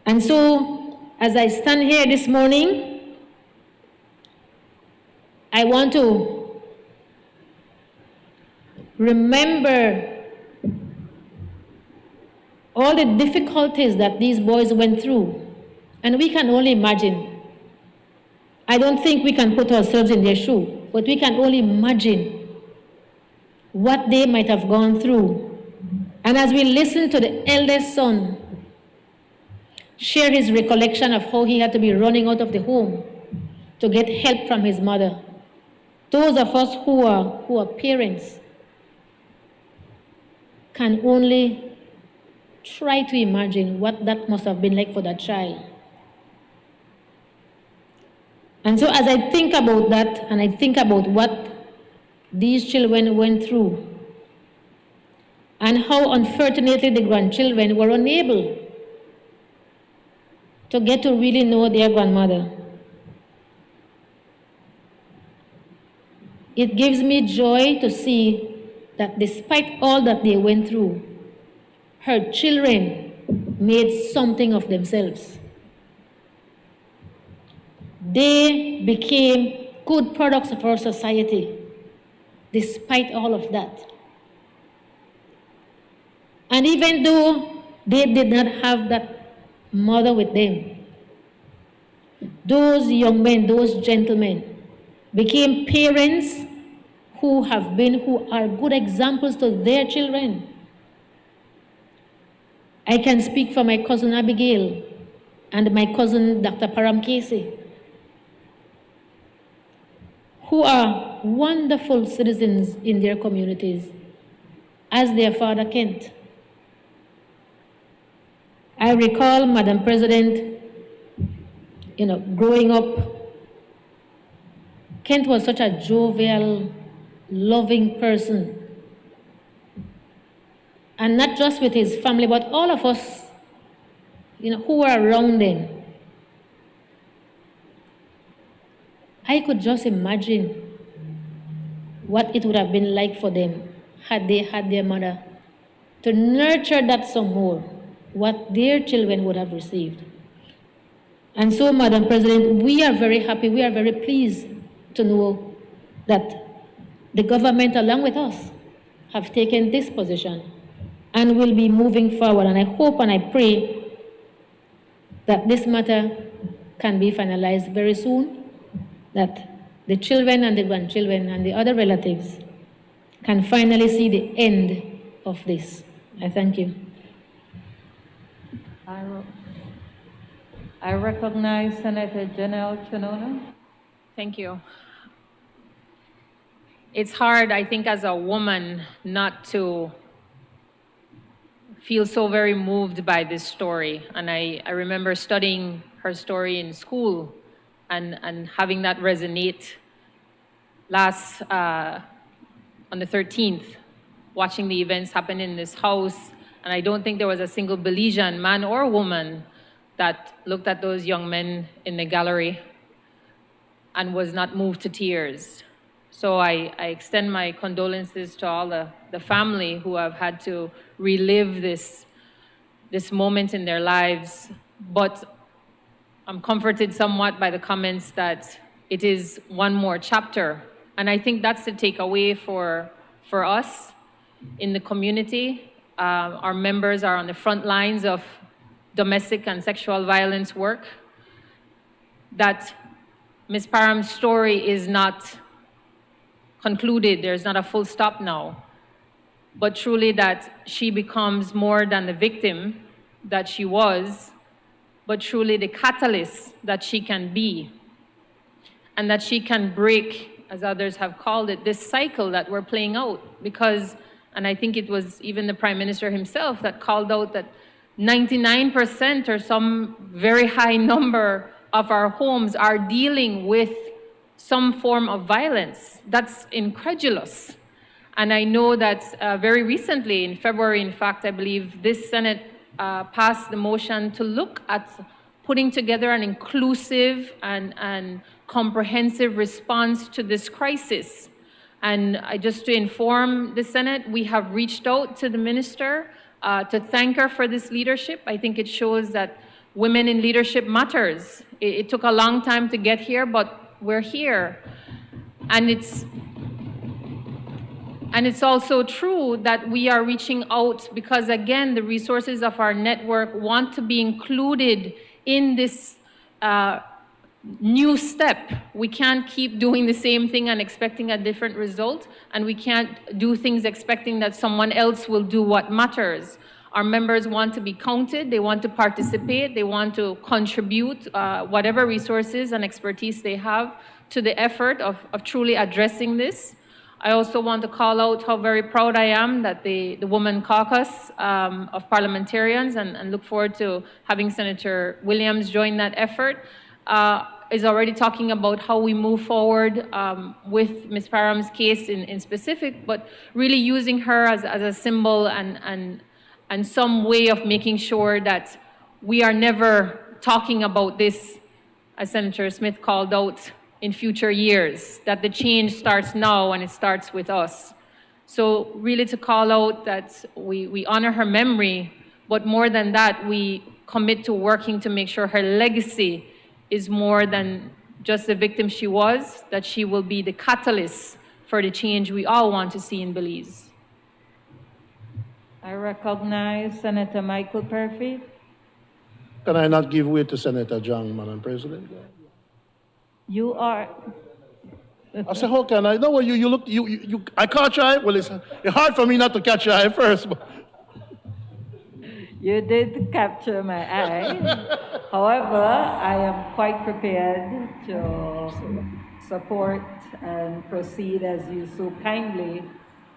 K: And so, as I stand here this morning, I want to remember all the difficulties that these boys went through, and we can only imagine. I don't think we can put ourselves in their shoe, but we can only imagine what they might have gone through. And as we listen to the eldest son share his recollection of how he had to be running out of the home to get help from his mother, those of us who are parents can only try to imagine what that must have been like for that child. And so as I think about that, and I think about what these children went through, and how unfortunately the grandchildren were unable to get to really know their grandmother. It gives me joy to see that despite all that they went through, her children made something of themselves. They became good products of our society, despite all of that. And even though they did not have that mother with them, those young men, those gentlemen, became parents who are good examples to their children. I can speak for my cousin Abigail and my cousin Dr. Param Casey, who are wonderful citizens in their communities, as their father Kent. I recall, Madam President, growing up, Kent was such a jovial, loving person. And not just with his family, but all of us, who were around him. I could just imagine what it would have been like for them had they had their mother to nurture that some more, what their children would have received. And so, Madam President, we are very happy, we are very pleased to know that the government, along with us, have taken this position and will be moving forward. And I hope and I pray that this matter can be finalized very soon, that the children and the grandchildren and the other relatives can finally see the end of this. I thank you.
B: I recognize Senator Janelle Chinona.
A: Thank you. It's hard, I think, as a woman not to feel so very moved by this story. And I remember studying her story in school and having that resonate last, on the 13th, watching the events happen in this house. And I don't think there was a single Belizean man or woman that looked at those young men in the gallery and was not moved to tears. So I extend my condolences to all the family who have had to relive this moment in their lives. But I'm comforted somewhat by the comments that it is one more chapter. And I think that's the takeaway for us in the community. Our members are on the front lines of domestic and sexual violence work. That Ms. Param's story is not concluded, there's not a full stop now, but truly that she becomes more than the victim that she was, but truly the catalyst that she can be, and that she can break, as others have called it, this cycle that we're playing out. Because, and I think it was even the Prime Minister himself that called out that 99% or some very high number of our homes are dealing with some form of violence. That's incredulous. And I know that very recently, in February, in fact, I believe this Senate passed the motion to look at putting together an inclusive and comprehensive response to this crisis. And just to inform the Senate, we have reached out to the minister to thank her for this leadership. I think it shows that women in leadership matters. It took a long time to get here, but we're here. And it's also true that we are reaching out because, again, the resources of our network want to be included in this new step. We can't keep doing the same thing and expecting a different result, and we can't do things expecting that someone else will do what matters. Our members want to be counted, they want to participate, they want to contribute whatever resources and expertise they have to the effort of truly addressing this. I also want to call out how very proud I am that the Women Caucus of parliamentarians, and look forward to having Senator Williams join that effort, is already talking about how we move forward with Ms. Parham's case in specific, but really using her as a symbol and some way of making sure that we are never talking about this, as Senator Smith called out, in future years, that the change starts now and it starts with us. So really to call out that we honor her memory, but more than that, we commit to working to make sure her legacy is more than just the victim she was, that she will be the catalyst for the change we all want to see in Belize.
B: I recognize Senator Michael Perfy.
I: Can I not give way to Senator John, Madam President?
B: You are.
I: I said, how can I? No, you look, I caught your eye. Well, it's hard for me not to catch your eye first. But.
B: You did capture my eye. However, I am quite prepared to support and proceed, as you so kindly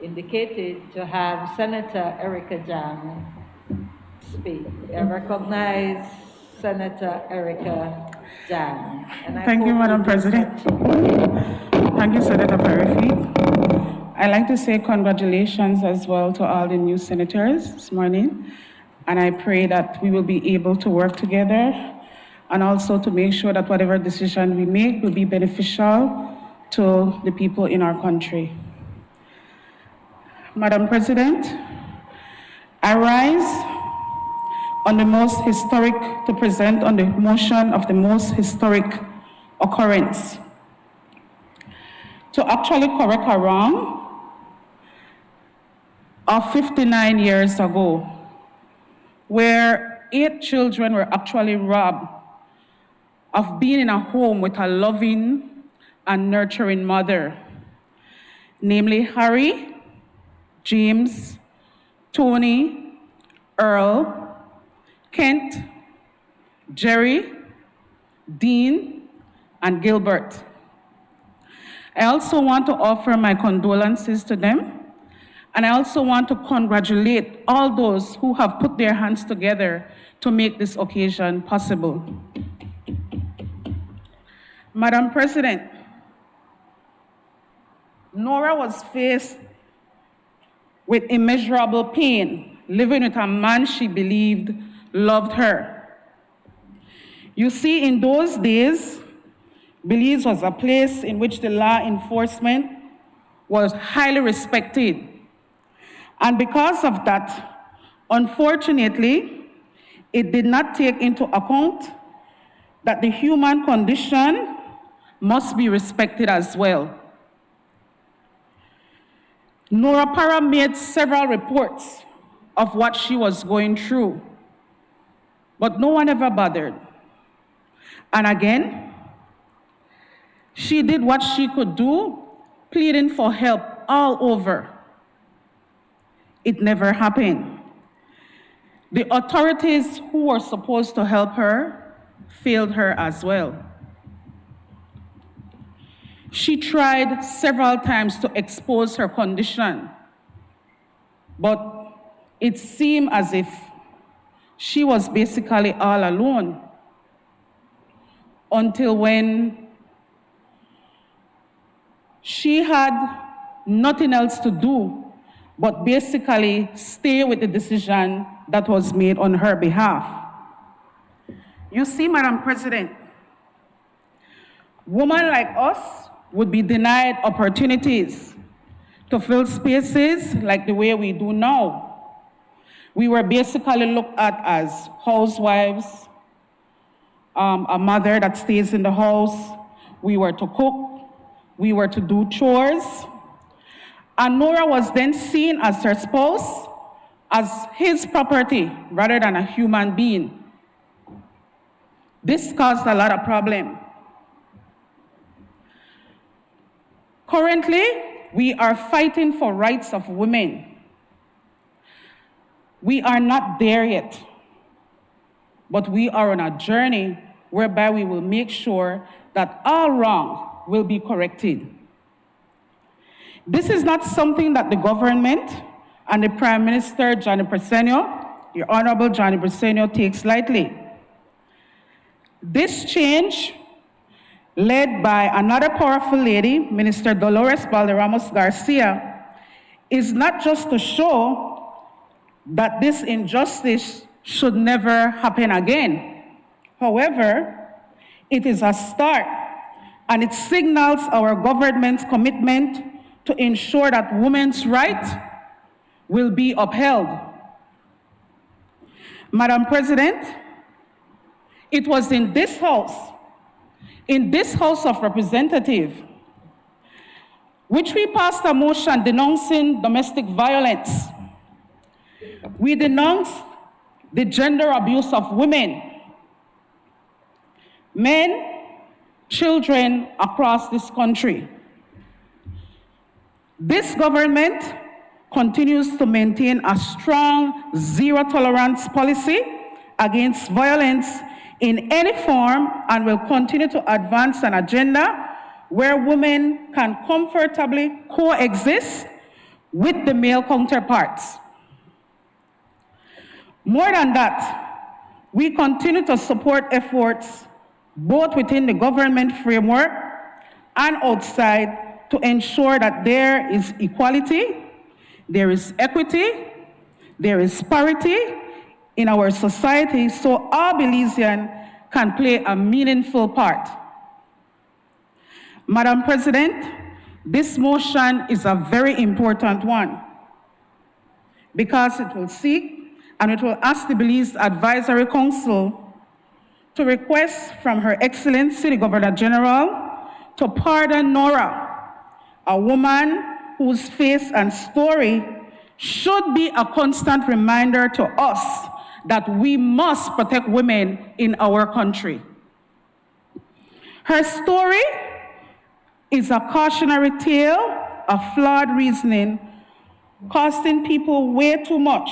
B: indicated, to have Senator Erica Jang speak. I recognize Senator Erica Jang.
L: Thank you, Madam President. Thank you, Senator Perfy. I'd like to say congratulations as well to all the new senators this morning. And I pray that we will be able to work together and also to make sure that whatever decision we make will be beneficial to the people in our country. Madam President, I rise on the most historic, to present on the motion of the most historic occurrence. To actually correct a wrong of 59 years ago, where 8 children were actually robbed of being in a home with a loving and nurturing mother, namely Harry, James, Tony, Earl, Kent, Jerry, Dean, and Gilbert. I also want to offer my condolences to them, and I also want to congratulate all those who have put their hands together to make this occasion possible. Madam President, Nora was faced with immeasurable pain, living with a man she believed loved her. You see, in those days, Belize was a place in which the law enforcement was highly respected. And because of that, unfortunately, it did not take into account that the human condition must be respected as well. Nora Parham made several reports of what she was going through, but no one ever bothered. And again, she did what she could do, pleading for help all over. It never happened. The authorities who were supposed to help her failed her as well. She tried several times to expose her condition, but it seemed as if she was basically all alone until when she had nothing else to do but basically stay with the decision that was made on her behalf. You see, Madam President, women like us would be denied opportunities to fill spaces like the way we do now. We were basically looked at as housewives, a mother that stays in the house. We were to cook, we were to do chores. And Nora was then seen as her spouse, as his property, rather than a human being. This caused a lot of problems. Currently, we are fighting for rights of women. We are not there yet, but we are on a journey whereby we will make sure that all wrong will be corrected. This is not something that the government and the Prime Minister, Johnny Briceño, the Honorable Johnny Briceño, takes lightly. This change led by another powerful lady, Minister Dolores Valderramos Garcia, is not just to show that this injustice should never happen again. However, it is a start, and it signals our government's commitment to ensure that women's rights will be upheld. Madam President, it was in this House of Representatives, which we passed a motion denouncing domestic violence. We denounced the gender abuse of women, men, children across this country. This government continues to maintain a strong zero-tolerance policy against violence in any form and will continue to advance an agenda where women can comfortably coexist with the male counterparts. More than that, we continue to support efforts both within the government framework and outside to ensure that there is equality, there is equity, there is parity in our society so all Belizeans can play a meaningful part. Madam President, this motion is a very important one because it will seek and it will ask the Belize Advisory Council to request from Her Excellency the Governor General to pardon Nora, a woman whose face and story should be a constant reminder to us that we must protect women in our country. Her story is a cautionary tale of flawed reasoning, costing people way too much.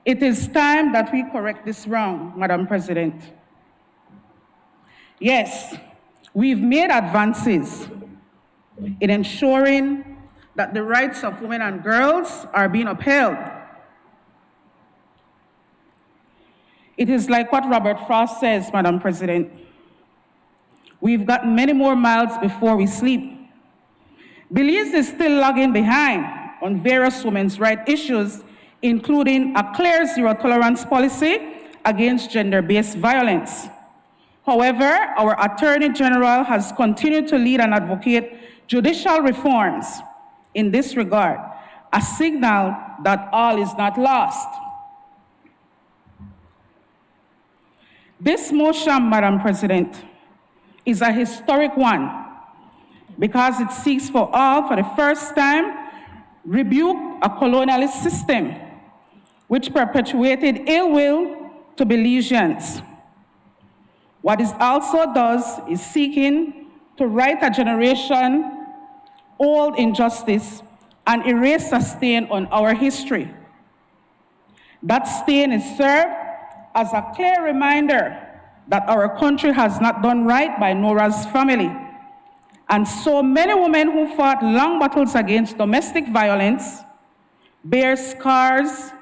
L: It is time that we correct this wrong, Madam President. Yes, we've made advances in ensuring that the rights of women and girls are being upheld. It is like what Robert Frost says, Madam President. We've got many more miles before we sleep. Belize is still lagging behind on various women's rights issues, including a clear zero-tolerance policy against gender-based violence. However, our Attorney General has continued to lead and advocate judicial reforms in this regard, a signal that all is not lost. This motion, Madam President, is a historic one because it seeks for all, for the first time, rebuke a colonialist system which perpetuated ill will to Belizeans. What it also does is seeking to right a generation-old injustice and erase a stain on our history. That stain is served as a clear reminder that our country has not done right by Nora's family. And so many women who fought long battles against domestic violence, bear scars,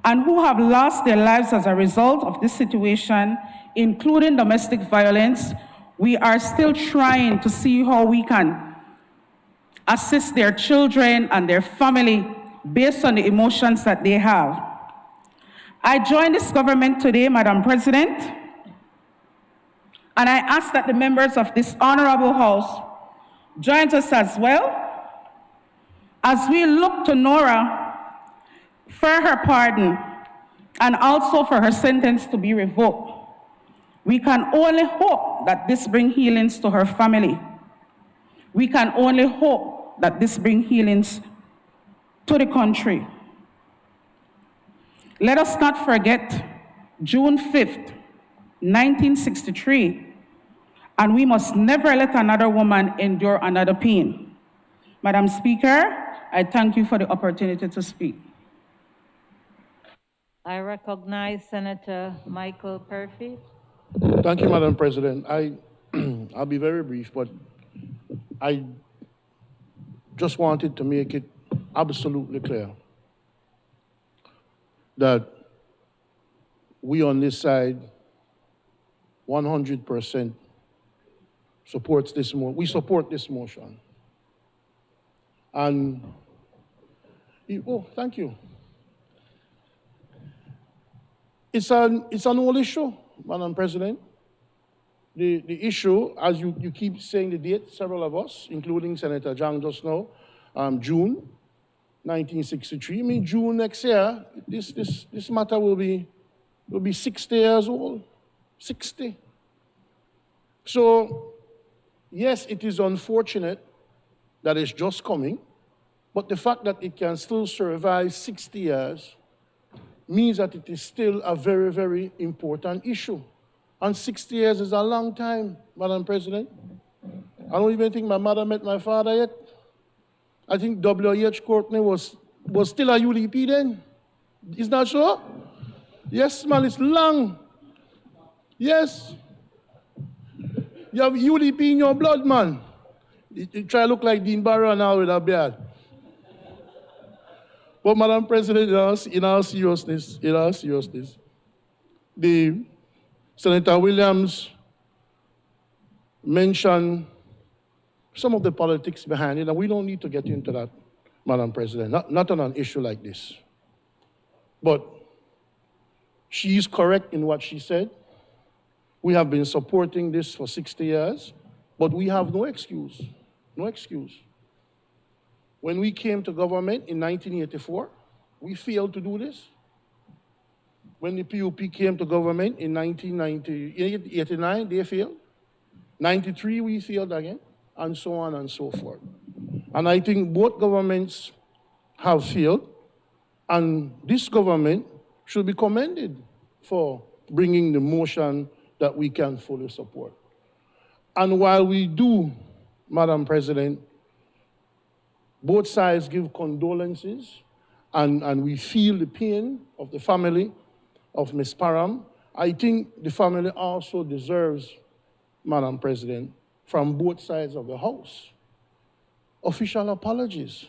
L: and who have lost their lives as a result of this situation, including domestic violence, we are still trying to see how we can assist their children and their family based on the emotions that they have. I join this government today, Madam President, and I ask that the members of this honorable House join us as well as we look to Nora for her pardon and also for her sentence to be revoked. We can only hope that this brings healings to her family. We can only hope that this brings healings to the country. Let us not forget June 5th, 1963, and we must never let another woman endure another pain. Madam Speaker, I thank you for the opportunity to speak.
B: I recognize Senator Michael Perfy.
I: Thank you, Madam President. I'll be very brief, but I just wanted to make it absolutely clear that we on this side 100% supports this motion. We support this motion. And, oh, thank you. It's an old issue, Madam President. The issue, as you keep saying the date, several of us, including Senator Jang just now, June 1963. I mean, June next year, this matter will be 60 years old. 60. So, yes, it is unfortunate that it's just coming, but the fact that it can still survive 60 years means that it is still a very, very important issue. And 60 years is a long time, Madam President. I don't even think my mother met my father yet. I think W.H. Courtney was still a UDP then. Is that so? Yes, man, it's long. Yes. You have UDP in your blood, man. You try to look like Dean Barrow now with a beard. But Madam President, in all seriousness, the Senator Williams mentioned some of the politics behind it, and we don't need to get into that, Madam President, not on an issue like this. But she is correct in what she said. We have been supporting this for 60 years, but we have no excuse, no excuse. When we came to government in 1984, we failed to do this. When the PUP came to government in 1989, they failed. 93, we failed again, and so on and so forth. And I think both governments have failed, and this government should be commended for bringing the motion that we can fully support. And while we do, Madam President, both sides give condolences, and we feel the pain of the family of Ms. Parham. I think the family also deserves, Madam President, from both sides of the House, official apologies.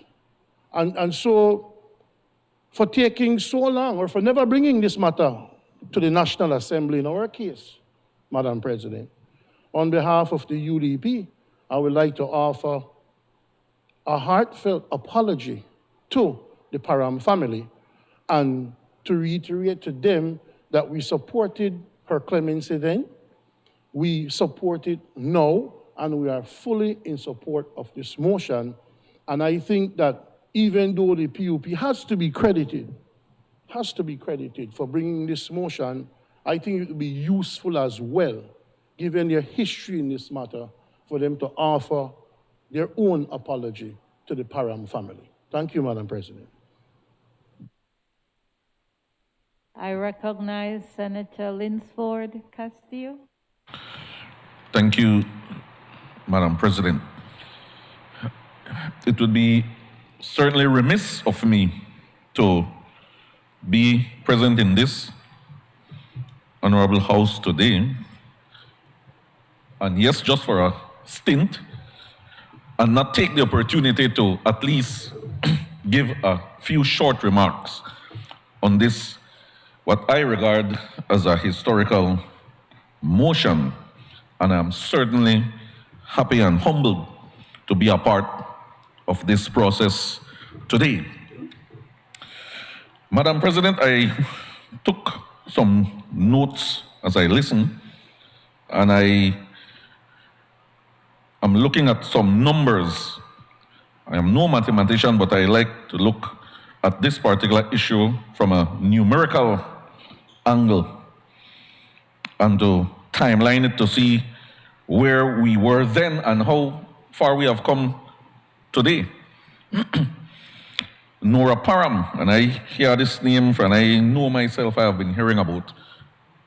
I: And so, for taking so long, or for never bringing this matter to the National Assembly in our case, Madam President, on behalf of the UDP, I would like to offer a heartfelt apology to the Parham family and to reiterate to them that we supported her clemency then, we support it now, and we are fully in support of this motion. And I think that even though the PUP has to be credited for bringing this motion, I think it would be useful as well, given their history in this matter, for them to offer their own apology to the Parham family. Thank you, Madam President.
B: I recognize Senator Linsford Castillo.
E: Thank you, Madam President. It would be certainly remiss of me to be present in this honorable House today, and yes, just for a stint, and not take the opportunity to at least give a few short remarks on this, what I regard as a historical motion, and I'm certainly happy and humbled to be a part of this process today. Madam President, I took some notes as I listened, and I am looking at some numbers. I am no mathematician, but I like to look at this particular issue from a numerical angle and to timeline it to see where we were then and how far we have come today. Nora Parham, and I hear this name, and I know myself, I have been hearing about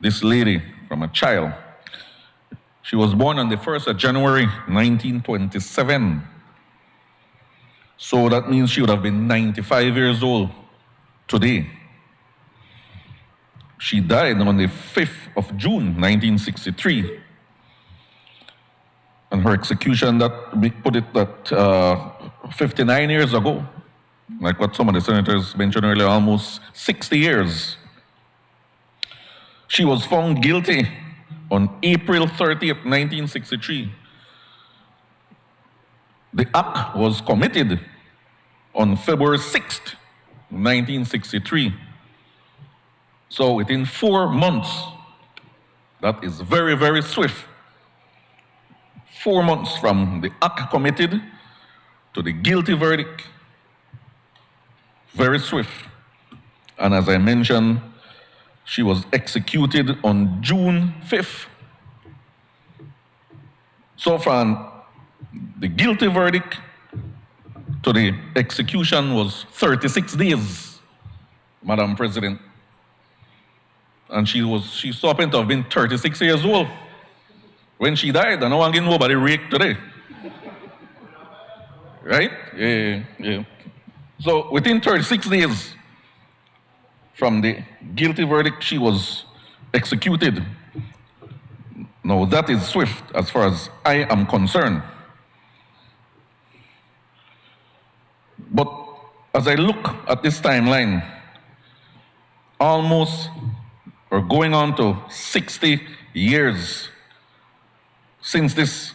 E: this lady from a child. She was born on the 1st of January, 1927. So that means she would have been 95 years old today. She died on the 5th of June, 1963. And her execution, we put it at 59 years ago. Like what some of the senators mentioned earlier, almost 60 years. She was found guilty on April 30th, 1963. The act was committed on February 6th, 1963. So within 4 months, that is very, very swift. 4 months from the act committed to the guilty verdict, very swift. And as I mentioned, she was executed on June 5th. So from the guilty verdict to the execution was 36 days, Madam President. And she so happened to have been 36 years old when she died, and no one getting nobody raked today. Right? Yeah. So within 36 days from the guilty verdict, she was executed. Now that is swift as far as I am concerned. But as I look at this timeline, almost or going on to 60 years since this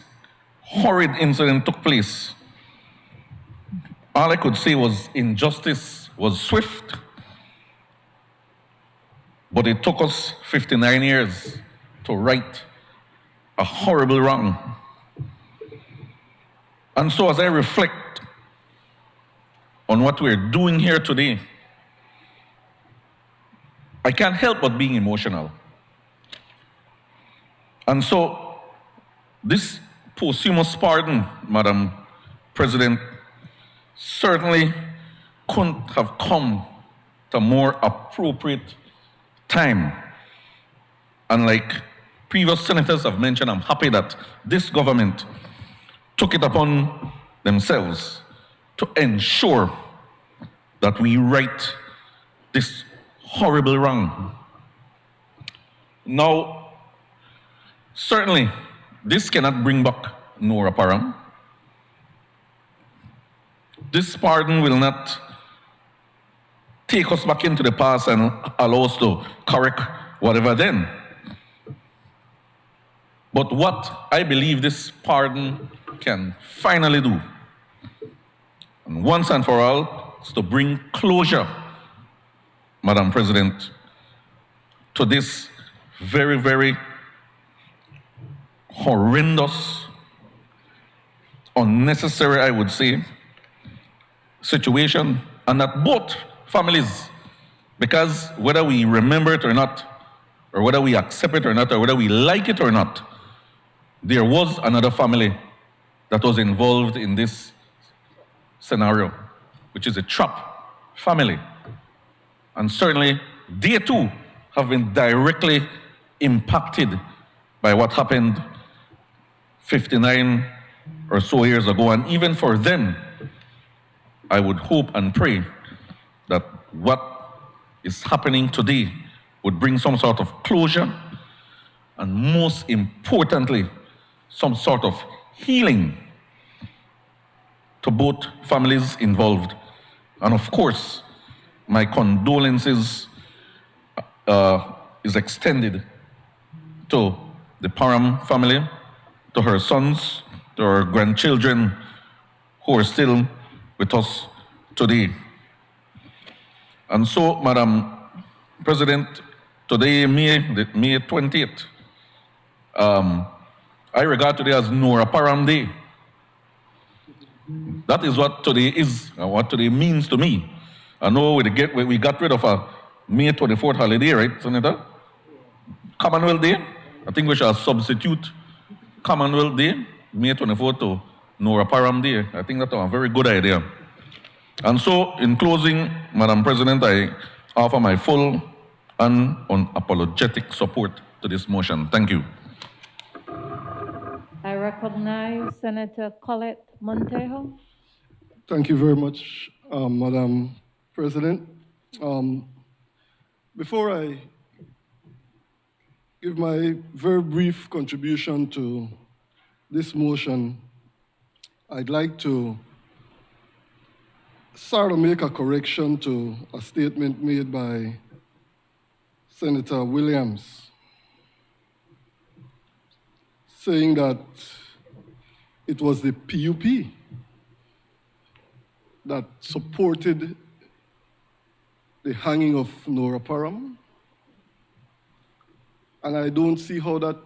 E: horrid incident took place, all I could say was injustice was swift, but it took us 59 years to right a horrible wrong. And so as I reflect on what we're doing here today, I can't help but being emotional. And so this posthumous pardon, Madam President, certainly couldn't have come at a more appropriate time. And like previous senators have mentioned, I'm happy that this government took it upon themselves to ensure that we right this horrible wrong. Now, certainly, this cannot bring back Nora Parham. This pardon will not take us back into the past and allow us to correct whatever then. But what I believe this pardon can finally do, and once and for all, is to bring closure, Madam President, to this very, very horrendous, unnecessary, I would say, situation, and that both families, because whether we remember it or not, or whether we accept it or not, or whether we like it or not, there was another family that was involved in this scenario, which is a trap family. And certainly, they too have been directly impacted by what happened 59 or so years ago. And even for them, I would hope and pray that what is happening today would bring some sort of closure, and most importantly, some sort of healing to both families involved. And of course, my condolences is extended to the Parham family, to her sons, to her grandchildren who are still with us today. And so, Madam President, today, May 20th, I regard today as Nora Parham Day. That is what today is, and what today means to me. I know we got rid of a May 24th holiday, right, Senator? Commonwealth Day. I think we shall substitute Commonwealth Day, May 24th, to Nora Parham Day. I think that's a very good idea. And so, in closing, Madam President, I offer my full and unapologetic support to this motion. Thank you.
B: I recognize Senator Colette Montejo.
I: Thank you very much, Madam President. Before I give my very brief contribution to this motion, I'd like to sort of make a correction to a statement made by Senator Williams.
M: saying that it was the PUP that supported the hanging of Nora Parham. And I don't see how that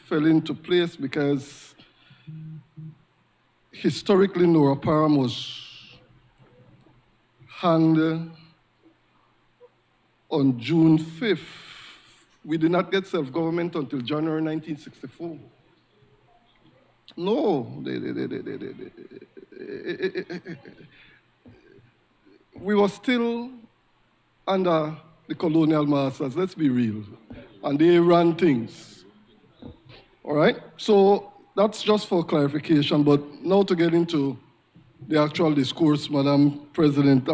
M: fell into place because historically Nora Parham was hanged on June 5th. We did not get self-government until January 1964. No, we were still under the colonial masters, let's be real. And they ran things. All right? So that's just for clarification, but now to get into the actual discourse, Madam President.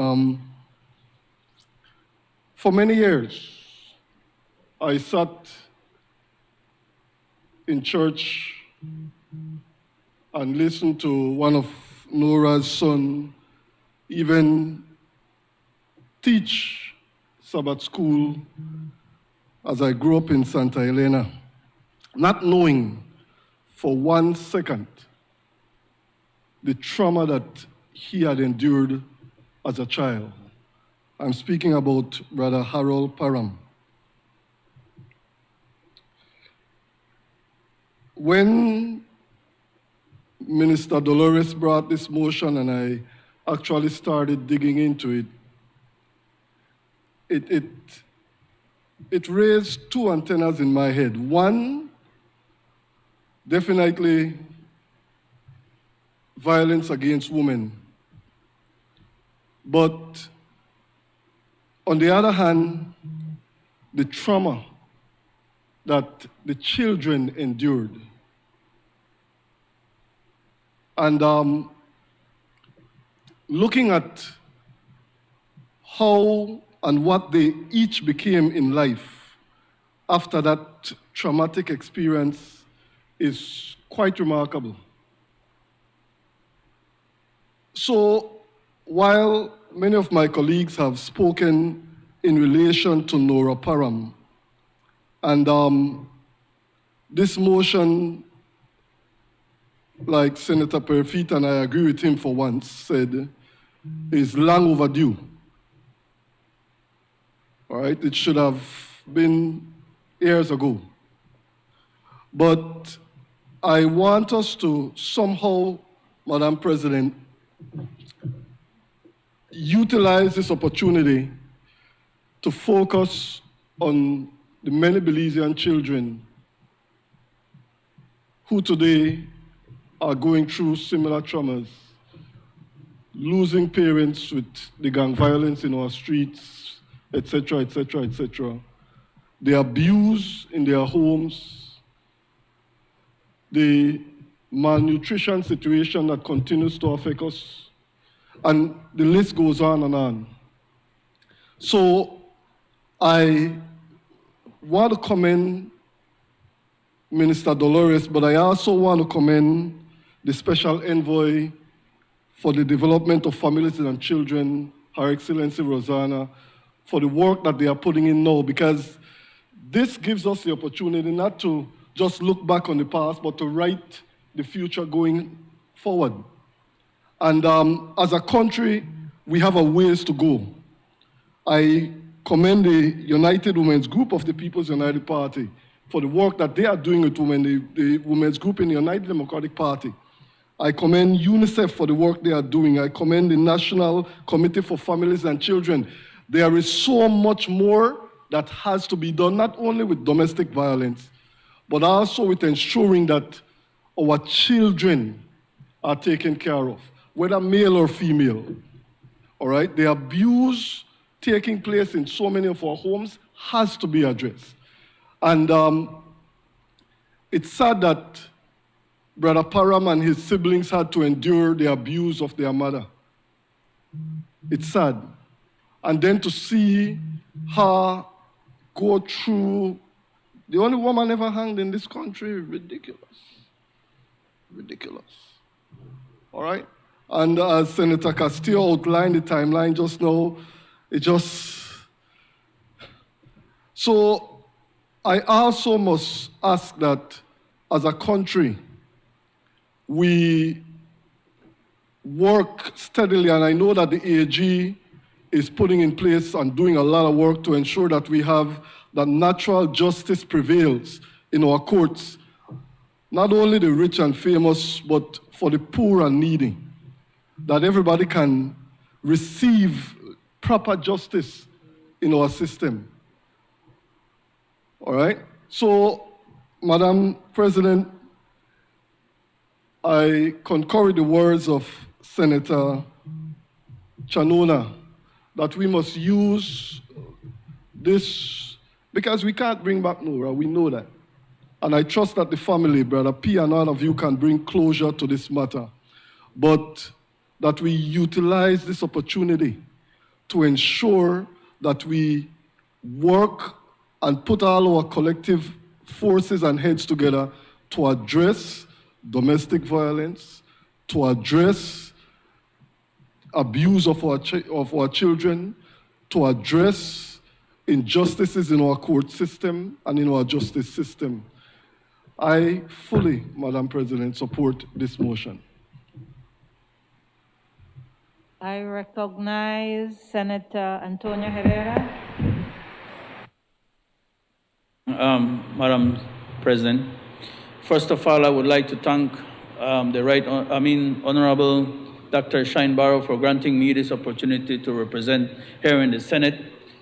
M: For many years, I sat in church and listened to one of Nora's son even teach Sabbath school as I grew up in Santa Elena, not knowing for 1 second the trauma that he had endured as a child. I'm speaking about Brother Harold Parham. When Minister Dolores brought this motion and I actually started digging into it, it raised two antennas in my head. One, definitely violence against women. But on the other hand, the trauma that the children endured. And looking at how and what they each became in life after that traumatic experience is quite remarkable. So while many of my colleagues have spoken in relation to Nora Parham, and this motion, like Senator Perfit, and I agree with him for once, said, is long overdue. All right, it should have been years ago. But I want us to somehow, Madam President, utilize this opportunity to focus on the many Belizean children who today are going through similar traumas, losing parents with the gang violence in our streets, etc., etc., etc. The abuse in their homes, the malnutrition situation that continues to affect us, and the list goes on and on. So I want to commend Minister Dolores, but I also want to commend the Special Envoy for the Development of Families and Children, Her Excellency Rosanna, for the work that they are putting in now, because this gives us the opportunity not to just look back on the past, but to write the future going forward. And as a country, we have a ways to go. I commend the United Women's Group of the People's United Party for the work that they are doing with women, the Women's Group in the United Democratic Party. I commend UNICEF for the work they are doing. I commend the National Committee for Families and Children. There is so much more that has to be done, not only with domestic violence, but also with ensuring that our children are taken care of, whether male or female. All right? The abuse taking place in so many of our homes has to be addressed. And it's sad that Brother Parham and his siblings had to endure the abuse of their mother. It's sad. And then to see her go through, the only woman ever hanged in this country, ridiculous. Ridiculous. All right? And as Senator Castillo outlined the timeline just now, it just... So I also must ask that as a country, we work steadily, and I know that the AG is putting in place and doing a lot of work to ensure that we have that natural justice prevails in our courts, not only the rich and famous, but for the poor and needy, that everybody can receive proper justice in our system. All right? So, Madam President, I concur with the words of Senator Chanona that we must use this, because we can't bring back Nora, we know that. And I trust that the family, Brother P, and all of you can bring closure to this matter. But that we utilize this opportunity to ensure that we work and put all our collective forces and heads together to address domestic violence, to address abuse of our children, to address injustices in our court system and in our justice system. I fully, Madam President, support this motion.
B: I recognize Senator Antonio Herrera.
C: Madam President, first of all, I would like to thank Honorable Dr. Shine Barrow for granting me this opportunity to represent here in the Senate.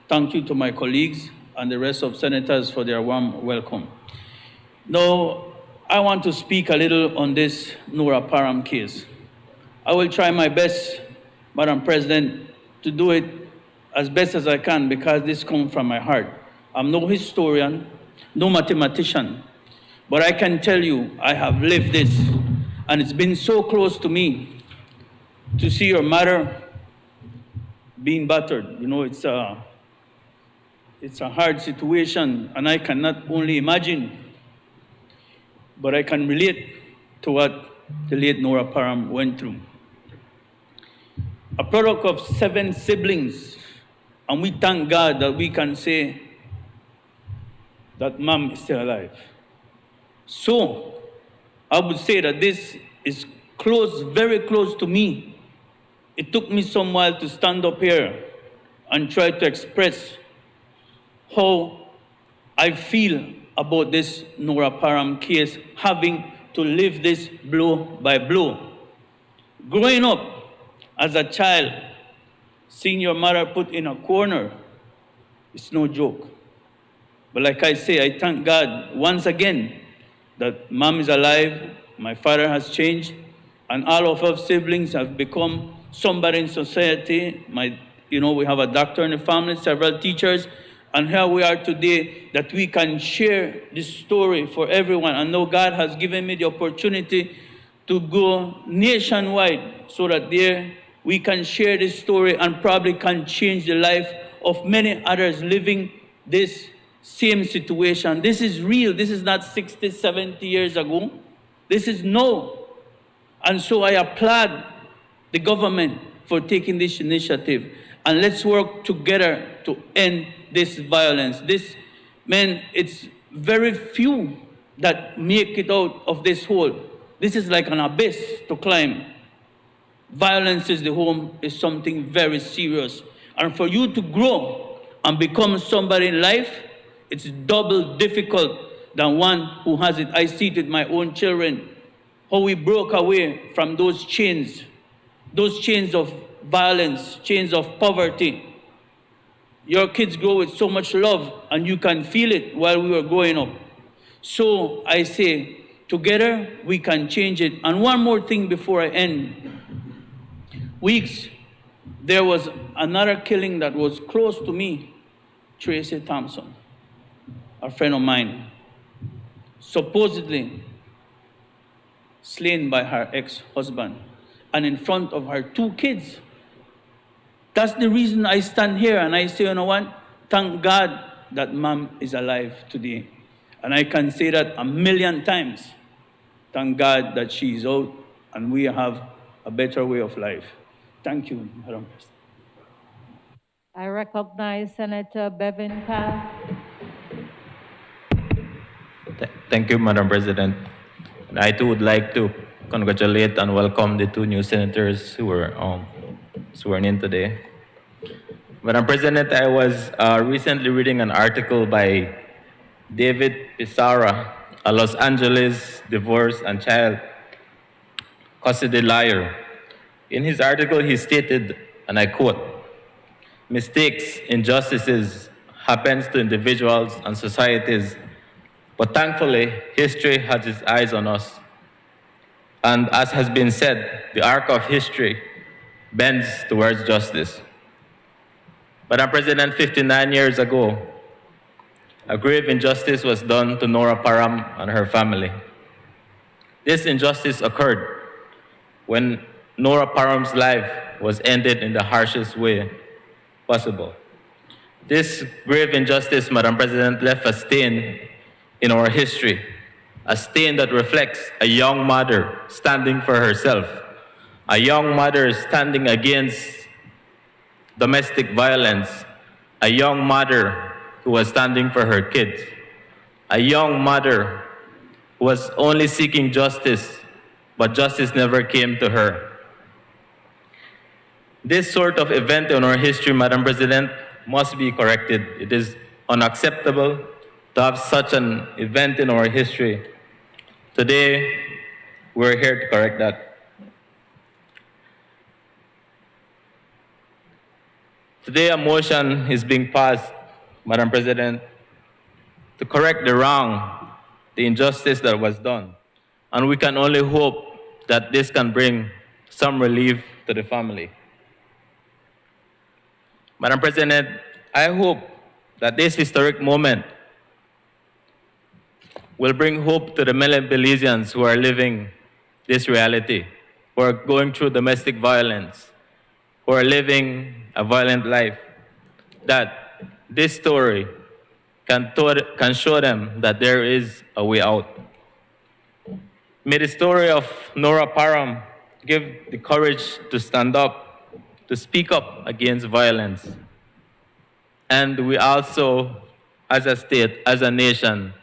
C: Thank you to my colleagues and the rest of senators for their warm welcome. Now, I want to speak a little on this Nora Parham case. I will try my best, Madam President, to do it as best as I can because this comes from my heart. I'm no historian, no mathematician, but I can tell you I have lived this, and it's been so close to me to see your mother being battered. You know, it's a hard situation, and I cannot only imagine, but I can relate to what the late Nora Parham went through. A product of 7 siblings, and we thank God that we can say that Mom is still alive. So, I would say that this is close, very close to me. It took me some while to stand up here and try to express how I feel about this Nora Parham case, having to live this blow by blow. Growing up as a child, seeing your mother put in a corner, it's no joke. But like I say, I thank God once again that Mom is alive, my father has changed, and all of our siblings have become somebody in society. We have a doctor in the family, several teachers, and here we are today that we can share this story for everyone. And now God has given me the opportunity to go nationwide so that there we can share this story and probably can change the life of many others living this same situation. This is real. This is not 60, 70 years ago. This is now. And so I applaud the government for taking this initiative. And let's work together to end this violence. It's very few that make it out of this hole. This is like an abyss to climb. Violence is the home is something very serious. And for you to grow and become somebody in life, it's double difficult than one who has it. I see it with my own children, how we broke away from those chains of violence, chains of poverty. Your kids grow with so much love, and you can feel it while we were growing up. So I say, together we can change it. And one more thing before I end. There was another killing that was close to me, Tracy Thompson, a friend of mine, supposedly slain by her ex-husband and in front of her 2 kids. That's the reason I stand here and I say, you know what? Thank God that Mom is alive today. And I can say that 1,000,000 times. Thank God that she is out and we have a better way of life. Thank you, Madam President.
B: I recognize Senator Bevan Powell.
N: Thank you, Madam President. And I too would like to congratulate and welcome the two new senators who were sworn in today. Madam President, I was recently reading an article by David Pissarra, a Los Angeles divorce and child custody lawyer. In his article, he stated, and I quote, "Mistakes, injustices happens to individuals and societies, but thankfully, history has its eyes on us. And as has been said, the arc of history bends towards justice." Madam President, 59 years ago, a grave injustice was done to Nora Parham and her family. This injustice occurred when Nora Parham's life was ended in the harshest way possible. This grave injustice, Madam President, left a stain in our history, a stain that reflects a young mother standing for herself, a young mother standing against domestic violence, a young mother who was standing for her kids, a young mother who was only seeking justice, but justice never came to her. This sort of event in our history, Madam President, must be corrected. It is unacceptable to have such an event in our history. Today, we're here to correct that. Today, a motion is being passed, Madam President, to correct the wrong, the injustice that was done. And we can only hope that this can bring some relief to the family. Madam President, I hope that this historic moment will bring hope to the million Belizeans who are living this reality, who are going through domestic violence, who are living a violent life, that this story can show them that there is a way out. May the story of Nora Parham give the courage to stand up, to speak up against violence. And we also, as a state, as a nation,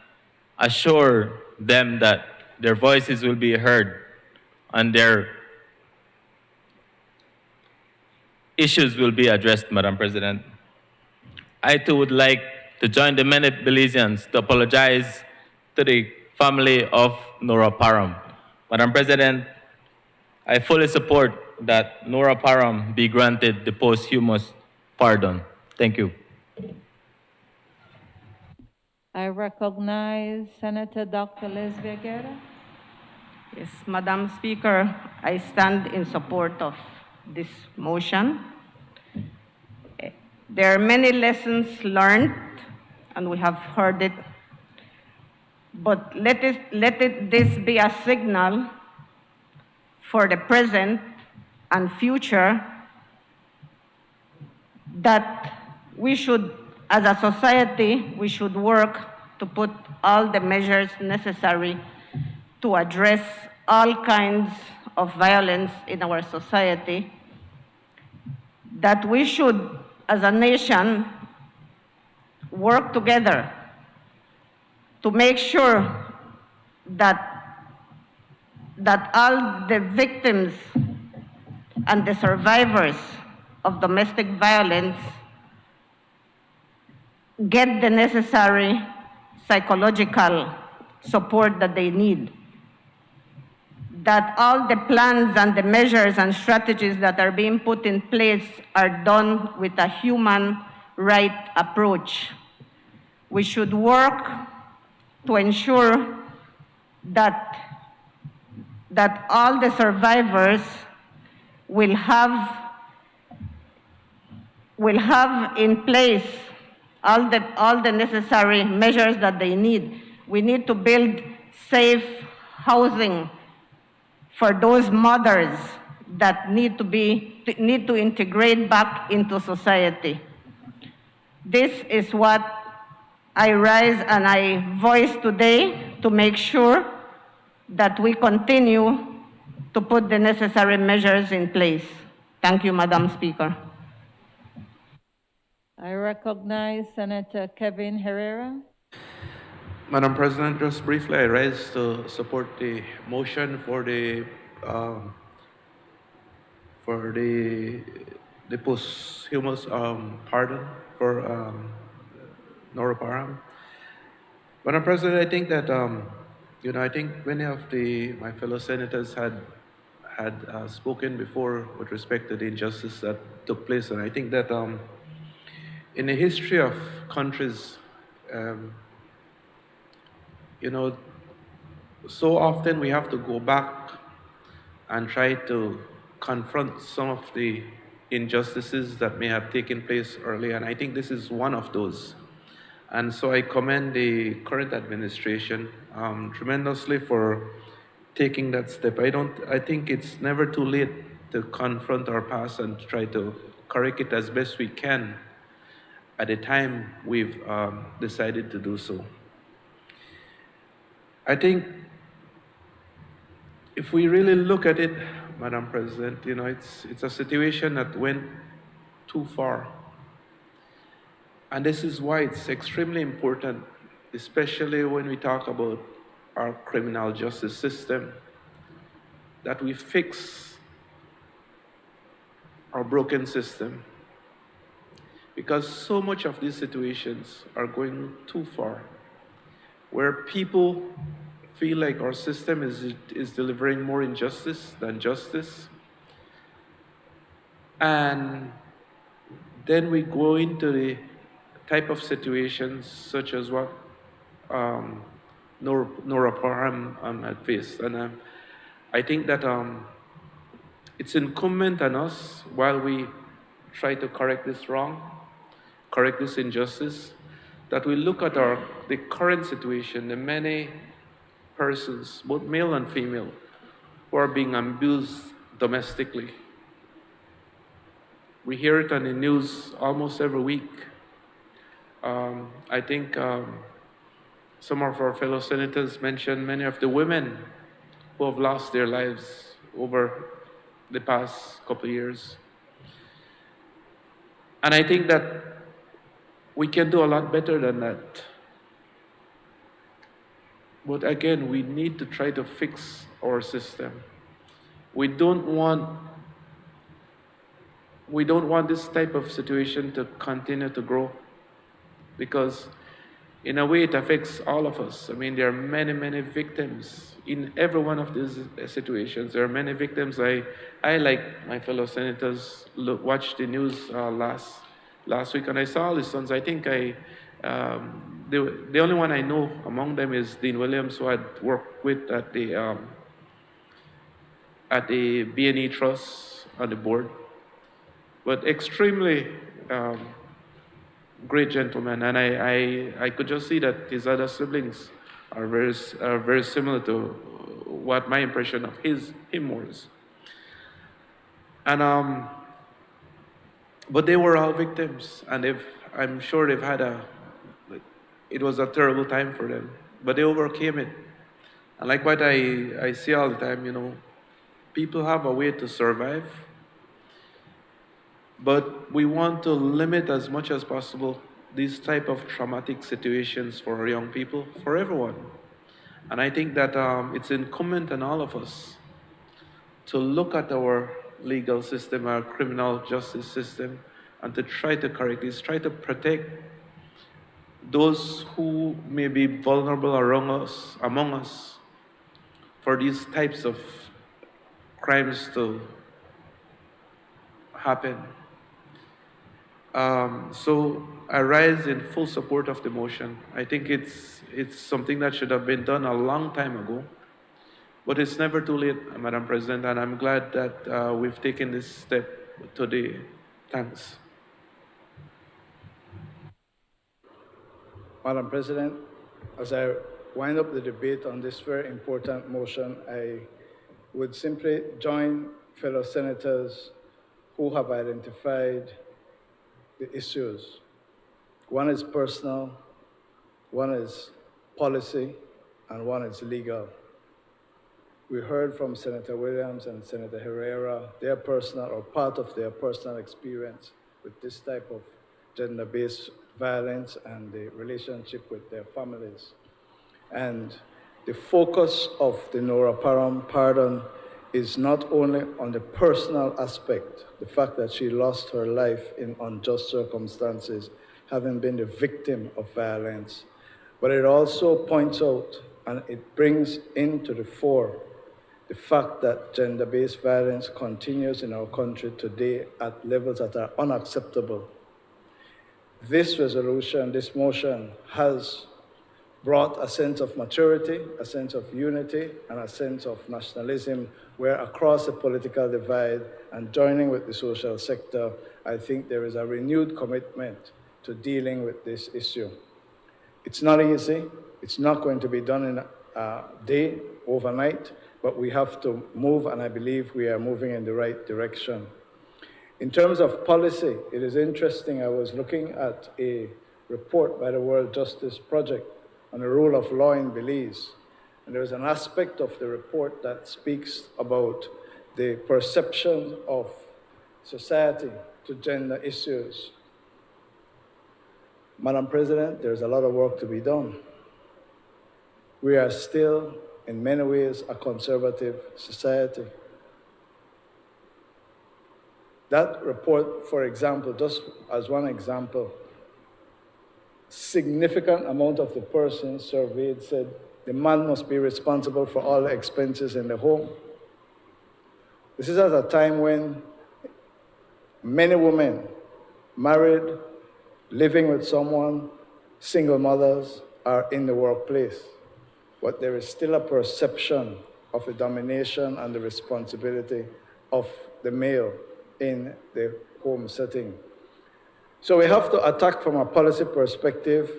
N: assure them that their voices will be heard and their issues will be addressed, Madam President. I too would like to join the many Belizeans to apologize to the family of Nora Parham. Madam President, I fully support that Nora Parham be granted the posthumous pardon. Thank you.
B: I recognize Senator Dr. Lesbia Guerra.
D: Yes, Madam Speaker, I stand in support of this motion. There are many lessons learned, and we have heard it, but let this be a signal for the present and future that we should, as a society, we should work to put all the measures necessary to address all kinds of violence in our society, that we should, as a nation, work together to make sure that all the victims and the survivors of domestic violence get the necessary psychological support that they need, that all the plans and the measures and strategies that are being put in place are done with a human right approach. We should work to ensure that all the survivors will have in place all the necessary measures that they need. We need to build safe housing for those mothers that need to integrate back into society. This is what I rise and I voice today to make sure that we continue to put the necessary measures in place. Thank you, Madam Speaker.
B: I recognize Senator Kevin Herrera.
J: Madam President, just briefly, I rise to support the motion for the posthumous pardon for Nora Parham. Madam President, I think that I think many of my fellow senators had spoken before with respect to the injustice that took place, and I think that in the history of countries, um, so often we have to go back and try to confront some of the injustices that may have taken place earlier, and I think this is one of those. And so I commend the current administration tremendously for taking that step. I think it's never too late to confront our past and try to correct it as best we can at the time we've decided to do so. I think if we really look at it, Madam President, it's a situation that went too far. And this is why it's extremely important, especially when we talk about our criminal justice system, that we fix our broken system. Because so much of these situations are going too far, where people feel like our system is delivering more injustice than justice. And then we go into the type of situations such as what Nora Parham had faced. And I think that it's incumbent on us, while we try to correct this wrong, correct this injustice, that we look at the current situation, the many persons, both male and female, who are being abused domestically. We hear it on the news almost every week. I think some of our fellow senators mentioned many of the women who have lost their lives over the past couple of years. And I think that we can do a lot better than that. But again, we need to try to fix our system. We don't want this type of situation to continue to grow, because in a way it affects all of us. I mean, there are many, many victims in every one of these situations. There are many victims. I like my fellow senators, watched the news last week, and I saw all the sons. I think the only one I know among them is Dean Williams, who I'd worked with at the B&E Trust on the board. But extremely great gentleman, and I could just see that his other siblings are very similar to what my impression of him was. And but they were all victims, and I'm sure they've had it was a terrible time for them, but they overcame it. And like what I see all the time, people have a way to survive, but we want to limit as much as possible these type of traumatic situations for our young people, for everyone. And I think that it's incumbent on all of us to look at our legal system, our criminal justice system, and to try to correct this, try to protect those who may be vulnerable among us for these types of crimes to happen. So I rise in full support of the motion. I think it's something that should have been done a long time ago, but it's never too late, Madam President, and I'm glad that we've taken this step today. Thanks.
H: Madam President, as I wind up the debate on this very important motion, I would simply join fellow senators who have identified the issues. One is personal, one is policy, and one is legal. We heard from Senator Williams and Senator Herrera, their personal or part of their personal experience with this type of gender-based violence and the relationship with their families. And the focus of the Nora Parham pardon is not only on the personal aspect, the fact that she lost her life in unjust circumstances, having been the victim of violence, but it also points out and it brings into the fore the fact that gender-based violence continues in our country today at levels that are unacceptable. This resolution, this motion, has brought a sense of maturity, a sense of unity, and a sense of nationalism, where across the political divide and joining with the social sector, I think there is a renewed commitment to dealing with this issue. It's not easy. It's not going to be done in a day, overnight, but we have to move, and I believe we are moving in the right direction. In terms of policy, it is interesting. I was looking at a report by the World Justice Project on the rule of law in Belize. And there is an aspect of the report that speaks about the perception of society to gender issues. Madam President, there's a lot of work to be done. We are still, in many ways, a conservative society. That report, for example, just as one example, significant amount of the persons surveyed said the man must be responsible for all the expenses in the home. This is at a time when many women, married, living with someone, single mothers, are in the workplace. But there is still a perception of the domination and the responsibility of the male in the home setting. So we have to attack from a policy perspective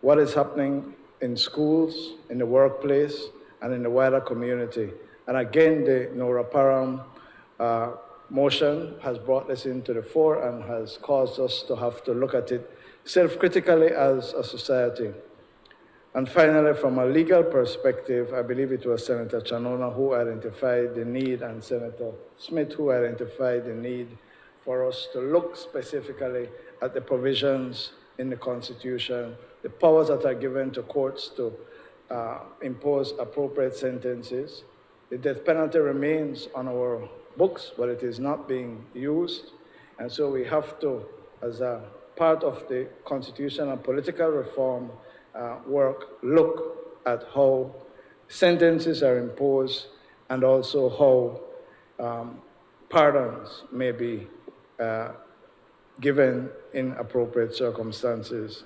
H: what is happening in schools, in the workplace, and in the wider community. And again, the Nora Parham motion has brought this into the fore and has caused us to have to look at it self-critically as a society. And finally, from a legal perspective, I believe it was Senator Chanona who identified the need, and Senator Smith who identified the need for us to look specifically at the provisions in the Constitution, the powers that are given to courts to impose appropriate sentences. The death penalty remains on our books, but it is not being used. And so we have to, as a part of the constitutional and political reform work, look at how sentences are imposed and also how pardons may be given in appropriate circumstances.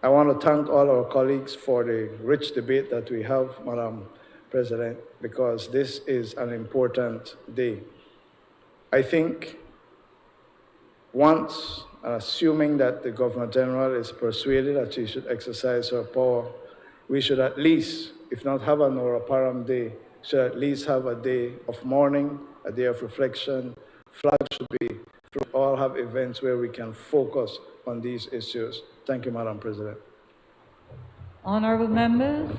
H: I want to thank all our colleagues for the rich debate that we have, Madam President, because this is an important day. I think once, assuming that the Governor General is persuaded that she should exercise her power, we should at least, if not have a Nora Parham Day, should at least have a day of mourning, a day of reflection. Flags should all have events where we can focus on these issues. Thank you, Madam President.
B: Honorable members,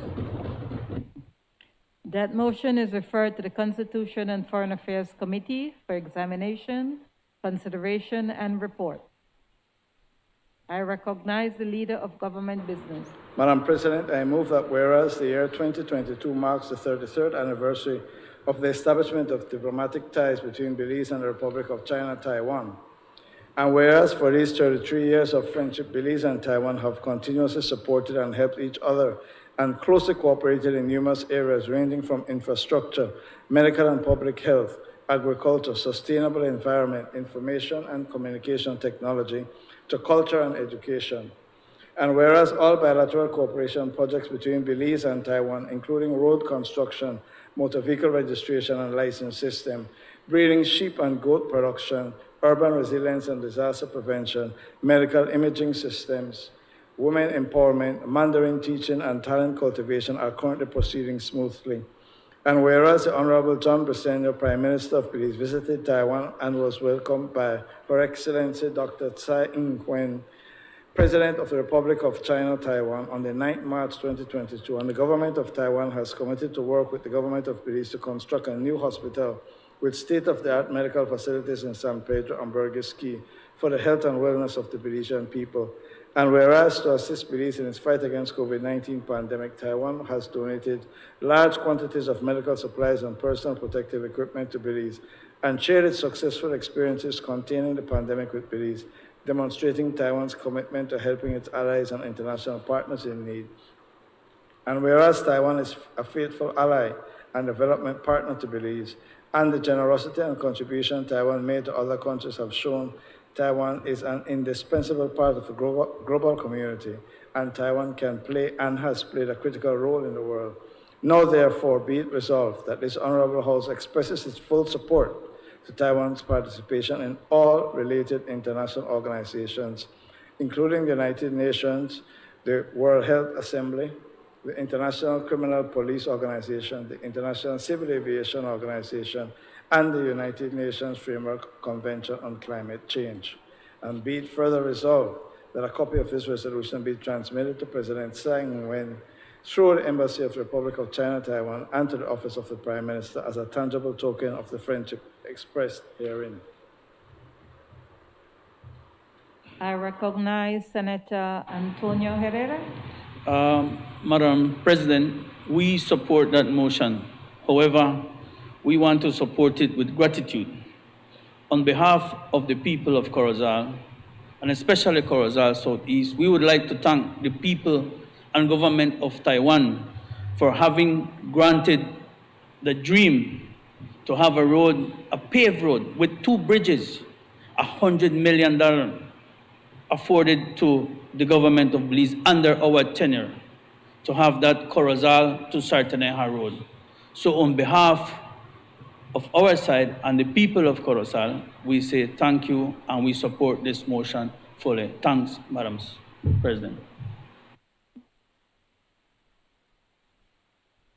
B: that motion is referred to the Constitution and Foreign Affairs Committee for examination, consideration, and report. I recognize the Leader of Government Business.
H: Madam President, I move that whereas the year 2022 marks the 33rd anniversary of the establishment of diplomatic ties between Belize and the Republic of China, Taiwan, and whereas for these 33 years of friendship, Belize and Taiwan have continuously supported and helped each other and closely cooperated in numerous areas ranging from infrastructure, medical and public health, agriculture, sustainable environment, information and communication technology, to culture and education. And whereas all bilateral cooperation projects between Belize and Taiwan, including road construction, motor vehicle registration and license system, breeding sheep and goat production, urban resilience and disaster prevention, medical imaging systems, women empowerment, Mandarin teaching, and talent cultivation are currently proceeding smoothly. And whereas the Honorable John Briceño, Prime Minister of Belize, visited Taiwan and was welcomed by Her Excellency Dr. Tsai Ing-wen, President of the Republic of China, Taiwan, on the 9th March 2022, and the government of Taiwan has committed to work with the government of Belize to construct a new hospital with state-of-the-art medical facilities in San Pedro and Burgess Key for the health and wellness of the Belizean people. And whereas to assist Belize in its fight against COVID-19 pandemic, Taiwan has donated large quantities of medical supplies and personal protective equipment to Belize and shared its successful experiences containing the pandemic with Belize, demonstrating Taiwan's commitment to helping its allies and international partners in need. And whereas Taiwan is a faithful ally and development partner to Belize, and the generosity and contribution Taiwan made to other countries have shown Taiwan is an indispensable part of the global community, and Taiwan can play and has played a critical role in the world. Now, therefore, be it resolved that this Honorable House expresses its full support to Taiwan's participation in all related international organizations, including the United Nations, the World Health Assembly, the International Criminal Police Organization, the International Civil Aviation Organization, and the United Nations Framework Convention on Climate Change. And be it further resolved that a copy of this resolution be transmitted to President Tsai Ing-wen through the Embassy of the Republic of China, Taiwan, and to the Office of the Prime Minister as a tangible token of the friendship expressed herein.
B: I recognize Senator Antonio Herrera.
C: Madam President, we support that motion. However, we want to support it with gratitude. On behalf of the people of Corozal, and especially Corozal Southeast, we would like to thank the people and government of Taiwan for having granted the dream to have a road, a paved road with 2 bridges, $100 million afforded to the government of Belize under our tenure to have that Corozal to Sartaneja road. So on behalf of our side and the people of Corozal, we say thank you and we support this motion fully. Thanks, Madam President.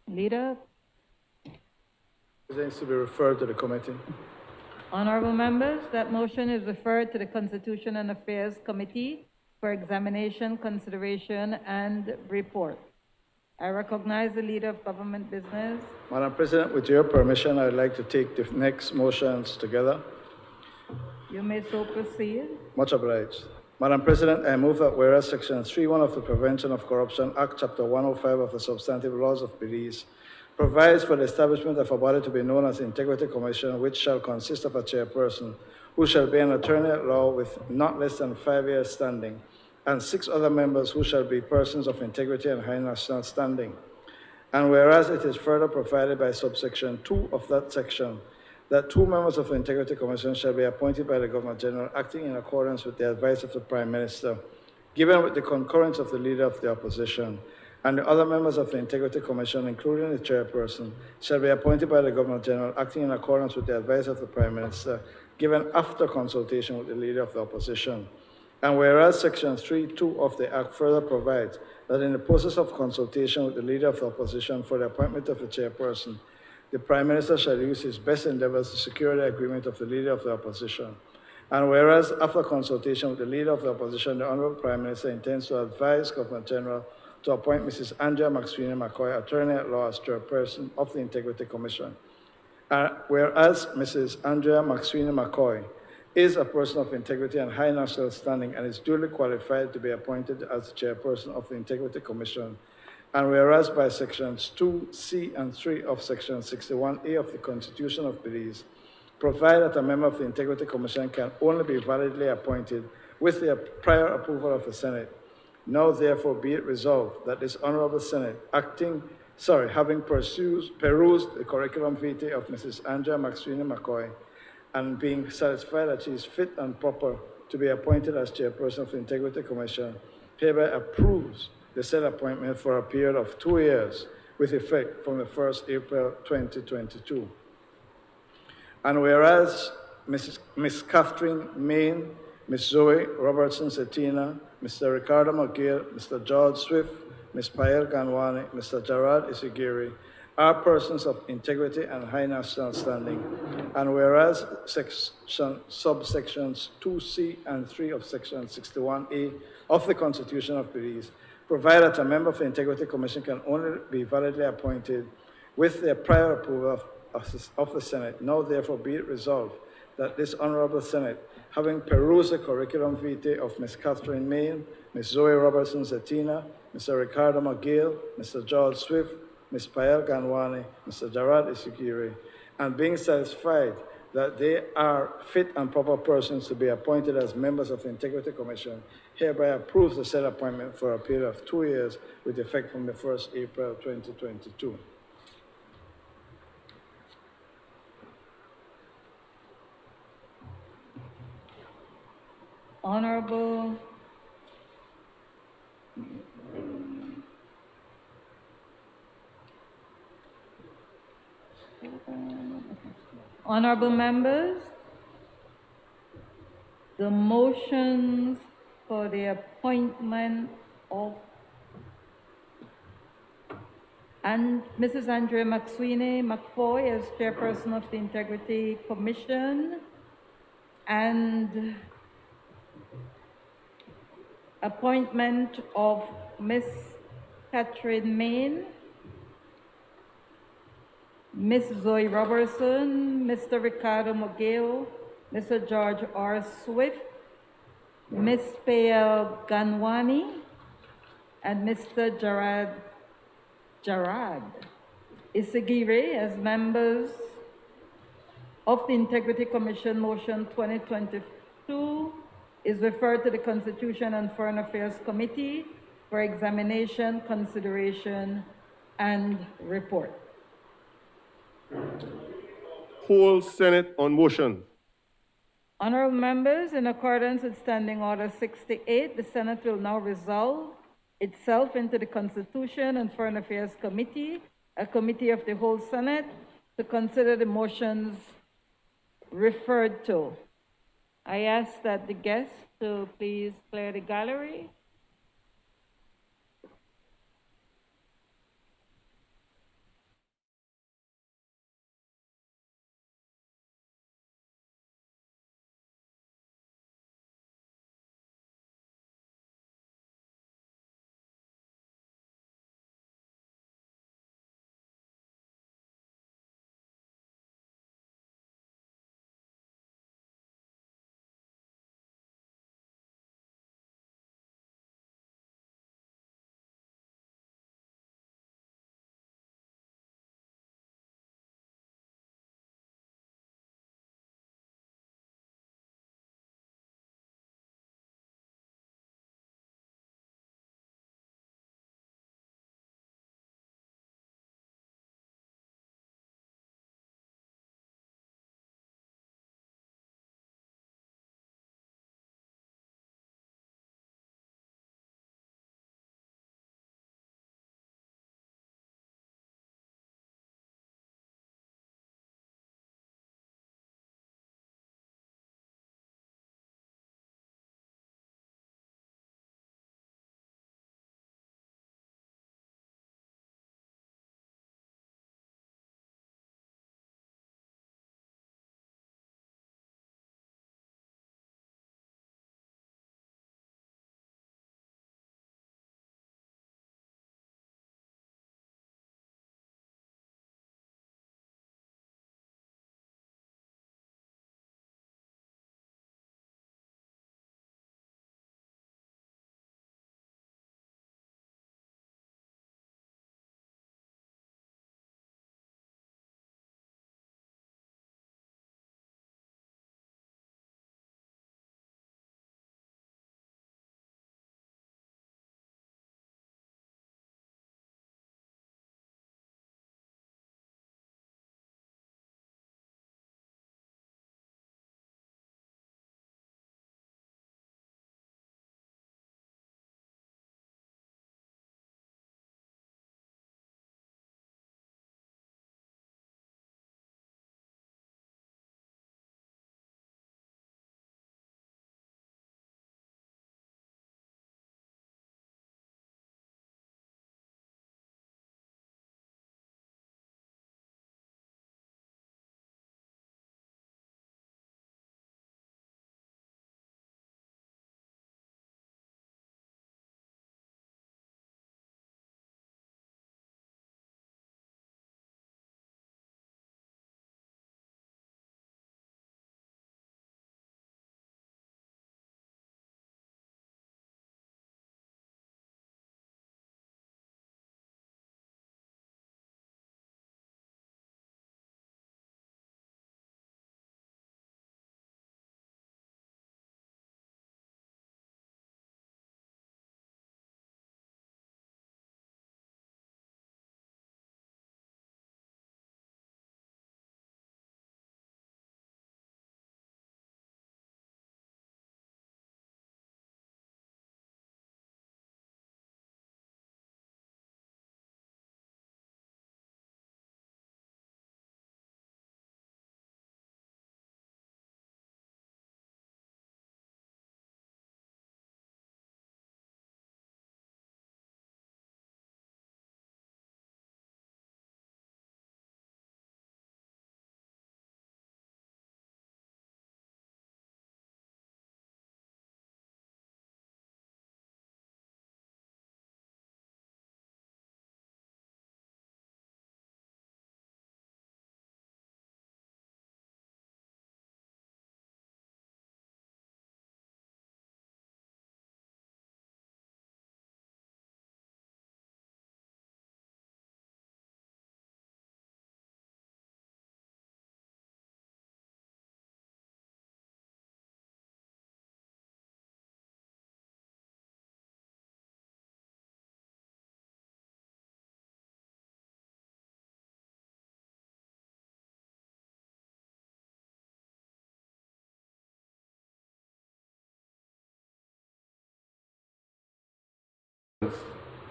B: Leader.
H: It is to be referred to the committee.
B: Honorable members, that motion is referred to the Constitution and Affairs Committee for examination, consideration, and report. I recognize the Leader of Government Business.
H: Madam President, with your permission, I would like to take the next motions together.
B: You may so proceed.
H: Much obliged. Madam President, I move that whereas Section 3.1 of the Prevention of Corruption Act, Chapter 105 of the Substantive Laws of Belize provides for the establishment of a body to be known as the Integrity Commission, which shall consist of a chairperson, who shall be an attorney at law with not less than 5 years standing, and 6 other members who shall be persons of integrity and high national standing. And whereas it is further provided by subsection 2 of that section, that 2 members of the Integrity Commission shall be appointed by the Governor General, acting in accordance with the advice of the Prime Minister, given with the concurrence of the Leader of the Opposition, and the other members of the Integrity Commission, including the chairperson, shall be appointed by the Governor General, acting in accordance with the advice of the Prime Minister, given after consultation with the Leader of the Opposition. And whereas Section 3.2 of the Act further provides that in the process of consultation with the Leader of the Opposition for the appointment of the chairperson, the Prime Minister shall use his best endeavors to secure the agreement of the Leader of the Opposition. And whereas after consultation with the Leader of the Opposition, the Honorable Prime Minister intends to advise Governor General to appoint Mrs. Andrea Maxwini McCoy, Attorney at Law, as chairperson of the Integrity Commission. Whereas Mrs. Andrea Maxwini McCoy is a person of integrity and high national standing and is duly qualified to be appointed as the chairperson of the Integrity Commission. And whereas by sections 2C and 3 of section 61A of the Constitution of Belize, provide that a member of the Integrity Commission can only be validly appointed with the prior approval of the Senate. Now, therefore, be it resolved that this Honorable Senate, having perused the curriculum vitae of Mrs. Andrea Maxwini McCoy, and being satisfied that she is fit and proper to be appointed as chairperson of the Integrity Commission, hereby approves the said appointment for a period of 2 years with effect from the 1st April 2022. And whereas Ms. Catherine Main, Ms. Zoe Robertson Cetina, Mr. Ricardo McGill, Mr. George Swift, Ms. Pael Ganwani, Mr. Gerard Isigiri are persons of integrity and high national standing. And whereas subsections 2C and 3 of section 61A of the Constitution of Belize provide that a member of the Integrity Commission can only be validly appointed with the prior approval of the Senate. Now, therefore, be it resolved that this Honorable Senate, having perused the curriculum vitae of Ms. Catherine Main, Ms. Zoe Robertson Zetina, Mr. Ricardo McGill, Mr. George Swift, Ms. Payal Ganwani, Mr. Jarad Isigiri, and being satisfied that they are fit and proper persons to be appointed as members of the Integrity Commission, hereby approves the said appointment for a period of 2 years with effect from the 1st April 2022.
B: Honorable Honorable members, the motions for the appointment of Mrs. Andrea McSweeney McFoy as chairperson of the Integrity Commission and appointment of Ms. Catherine Main, Ms. Zoe Robertson, Mr. Ricardo Mogeo, Mr. George R. Swift, Ms. Payal Ganwani, and Mr. Jarad Isigire as members of the Integrity Commission. Motion 2022 is referred to the Constitution and Foreign Affairs Committee for examination, consideration, and report.
G: Whole Senate on motion.
B: Honorable members, in accordance with Standing Order 68, the Senate will now resolve itself into the Constitution and Foreign Affairs Committee, a committee of the whole Senate, to consider the motions referred to. I ask that the guests to please clear the gallery.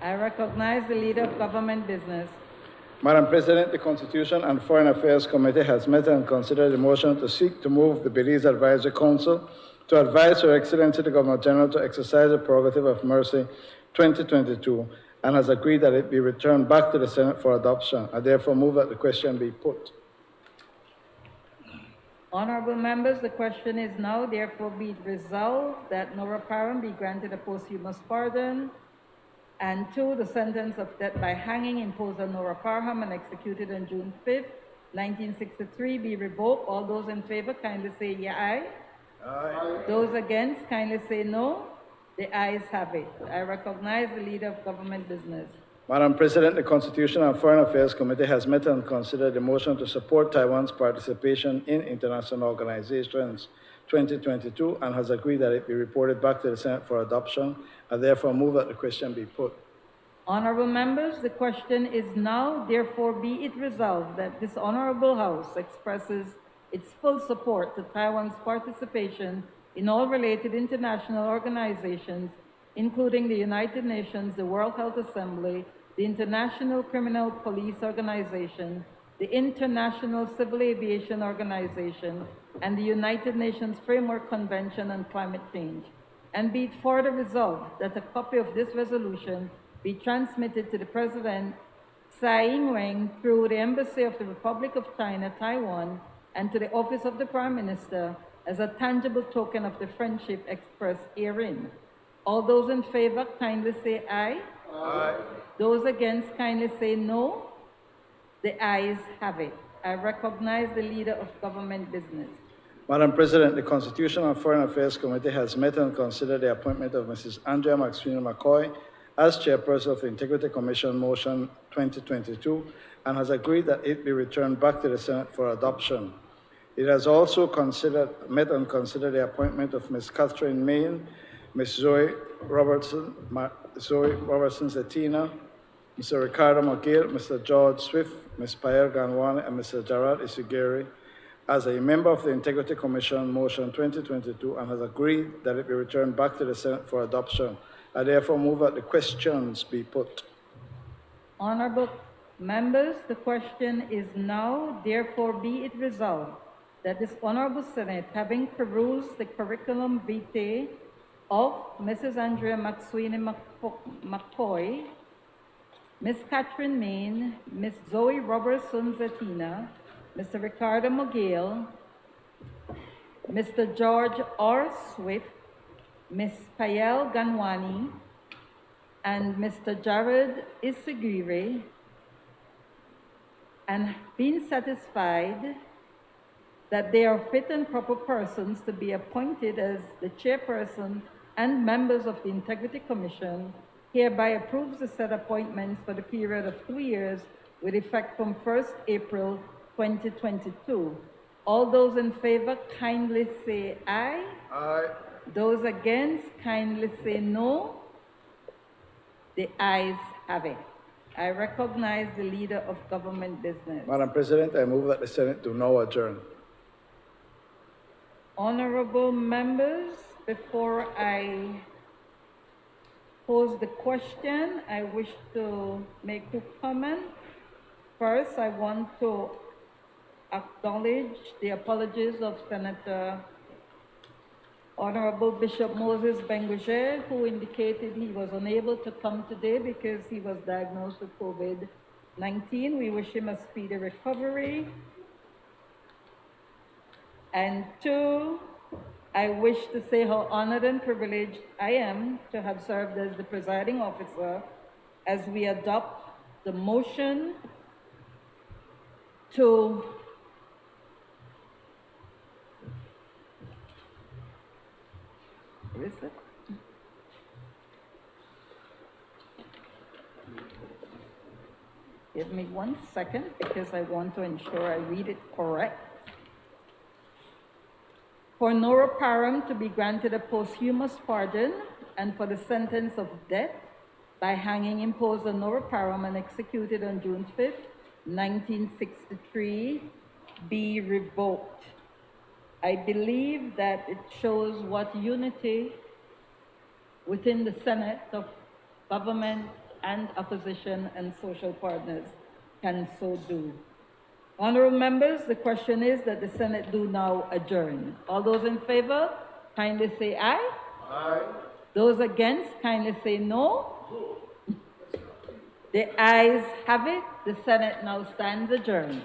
B: I recognize the Leader of Government Business.
H: Madam President, the Constitution and Foreign Affairs Committee has met and considered the motion to seek to move the Belize Advisory Council to advise Her Excellency the Governor General to exercise the prerogative of mercy 2022 and has agreed that it be returned back to the Senate for adoption. I therefore move that the question be put.
B: Honorable members, the question is now therefore be it resolved that Nora Parham be granted a posthumous pardon, and 2, the sentence of death by hanging imposed on Nora Parham and executed on June 5th, 1963 be revoked. All those in favor kindly say aye. Aye. Those against kindly say no. The ayes have it. I recognize the Leader of Government Business.
H: Madam President, the Constitution and Foreign Affairs Committee has met and considered the motion to support Taiwan's participation in international organizations 2022 and has agreed that it be reported back to the Senate for adoption. I therefore move that the question be put.
B: Honorable members, the question is now therefore be it resolved that this Honorable House expresses its full support to Taiwan's participation in all related international organizations, including the United Nations, the World Health Assembly, the International Criminal Police Organization, the International Civil Aviation Organization, and the United Nations Framework Convention on Climate Change. And be it further resolved that a copy of this resolution be transmitted to the President Tsai Ing-wen through the Embassy of the Republic of China, Taiwan, and to the Office of the Prime Minister as a tangible token of the friendship expressed herein. All those in favor kindly say aye. Aye. Those against kindly say no. The ayes have it. I recognize the Leader of Government Business.
H: Madam President, the Constitution and Foreign Affairs Committee has met and considered the appointment of Mrs. Andrea Maxine McCoy as Chairperson of the Integrity Commission Motion 2022 and has agreed that it be returned back to the Senate for adoption. It has also met and considered the appointment of Ms. Catherine Main, Ms. Zoe Robertson Zetina, Mr. Ricardo Mogil, Mr. George Swift, Ms. Payer Ganwane, and Mr. Gerard Isugeri as a member of the Integrity Commission Motion 2022 and has agreed that it be returned back to the Senate for adoption. I therefore move that the questions be put.
B: Honorable members, the question is now therefore be it resolved that this Honorable Senate, having perused the curriculum vitae of Mrs. Andrea Maxine McCoy, Ms. Catherine Main, Ms. Zoe Robertson Zetina, Mr. Ricardo Mogil, Mr. George R. Swift, Ms. Payel Ganwani, and Mr. Jared Isagiri, and been satisfied that they are fit and proper persons to be appointed as the chairperson and members of the Integrity Commission, hereby approves the said appointments for the period of 2 years with effect from 1st April 2022. All those in favor kindly say aye. Aye. Those against kindly say no. The ayes have it. I recognize the Leader of Government Business.
H: Madam President, I move that the Senate do now adjourn.
B: Honorable members, before I pose the question, I wish to make 2 comments. First, I want to acknowledge the apologies of Senator Honorable Bishop Moses Benguier, who indicated he was unable to come today because he was diagnosed with COVID-19. We wish him a speedy recovery. And 2, I wish to say how honored and privileged I am to have served as the presiding officer as we adopt the motion to Give me 1 second because I want to ensure I read it correct. For Nora Parham to be granted a posthumous pardon and for the sentence of death by hanging imposed on Nora Parham and executed on June 5th, 1963, be revoked. I believe that it shows what unity within the Senate of government and opposition and social partners can so do. Honorable members, the question is that the Senate do now adjourn. All those in favor, kindly say aye. Aye. Those against, kindly say no. The ayes have it. The Senate now stands adjourned.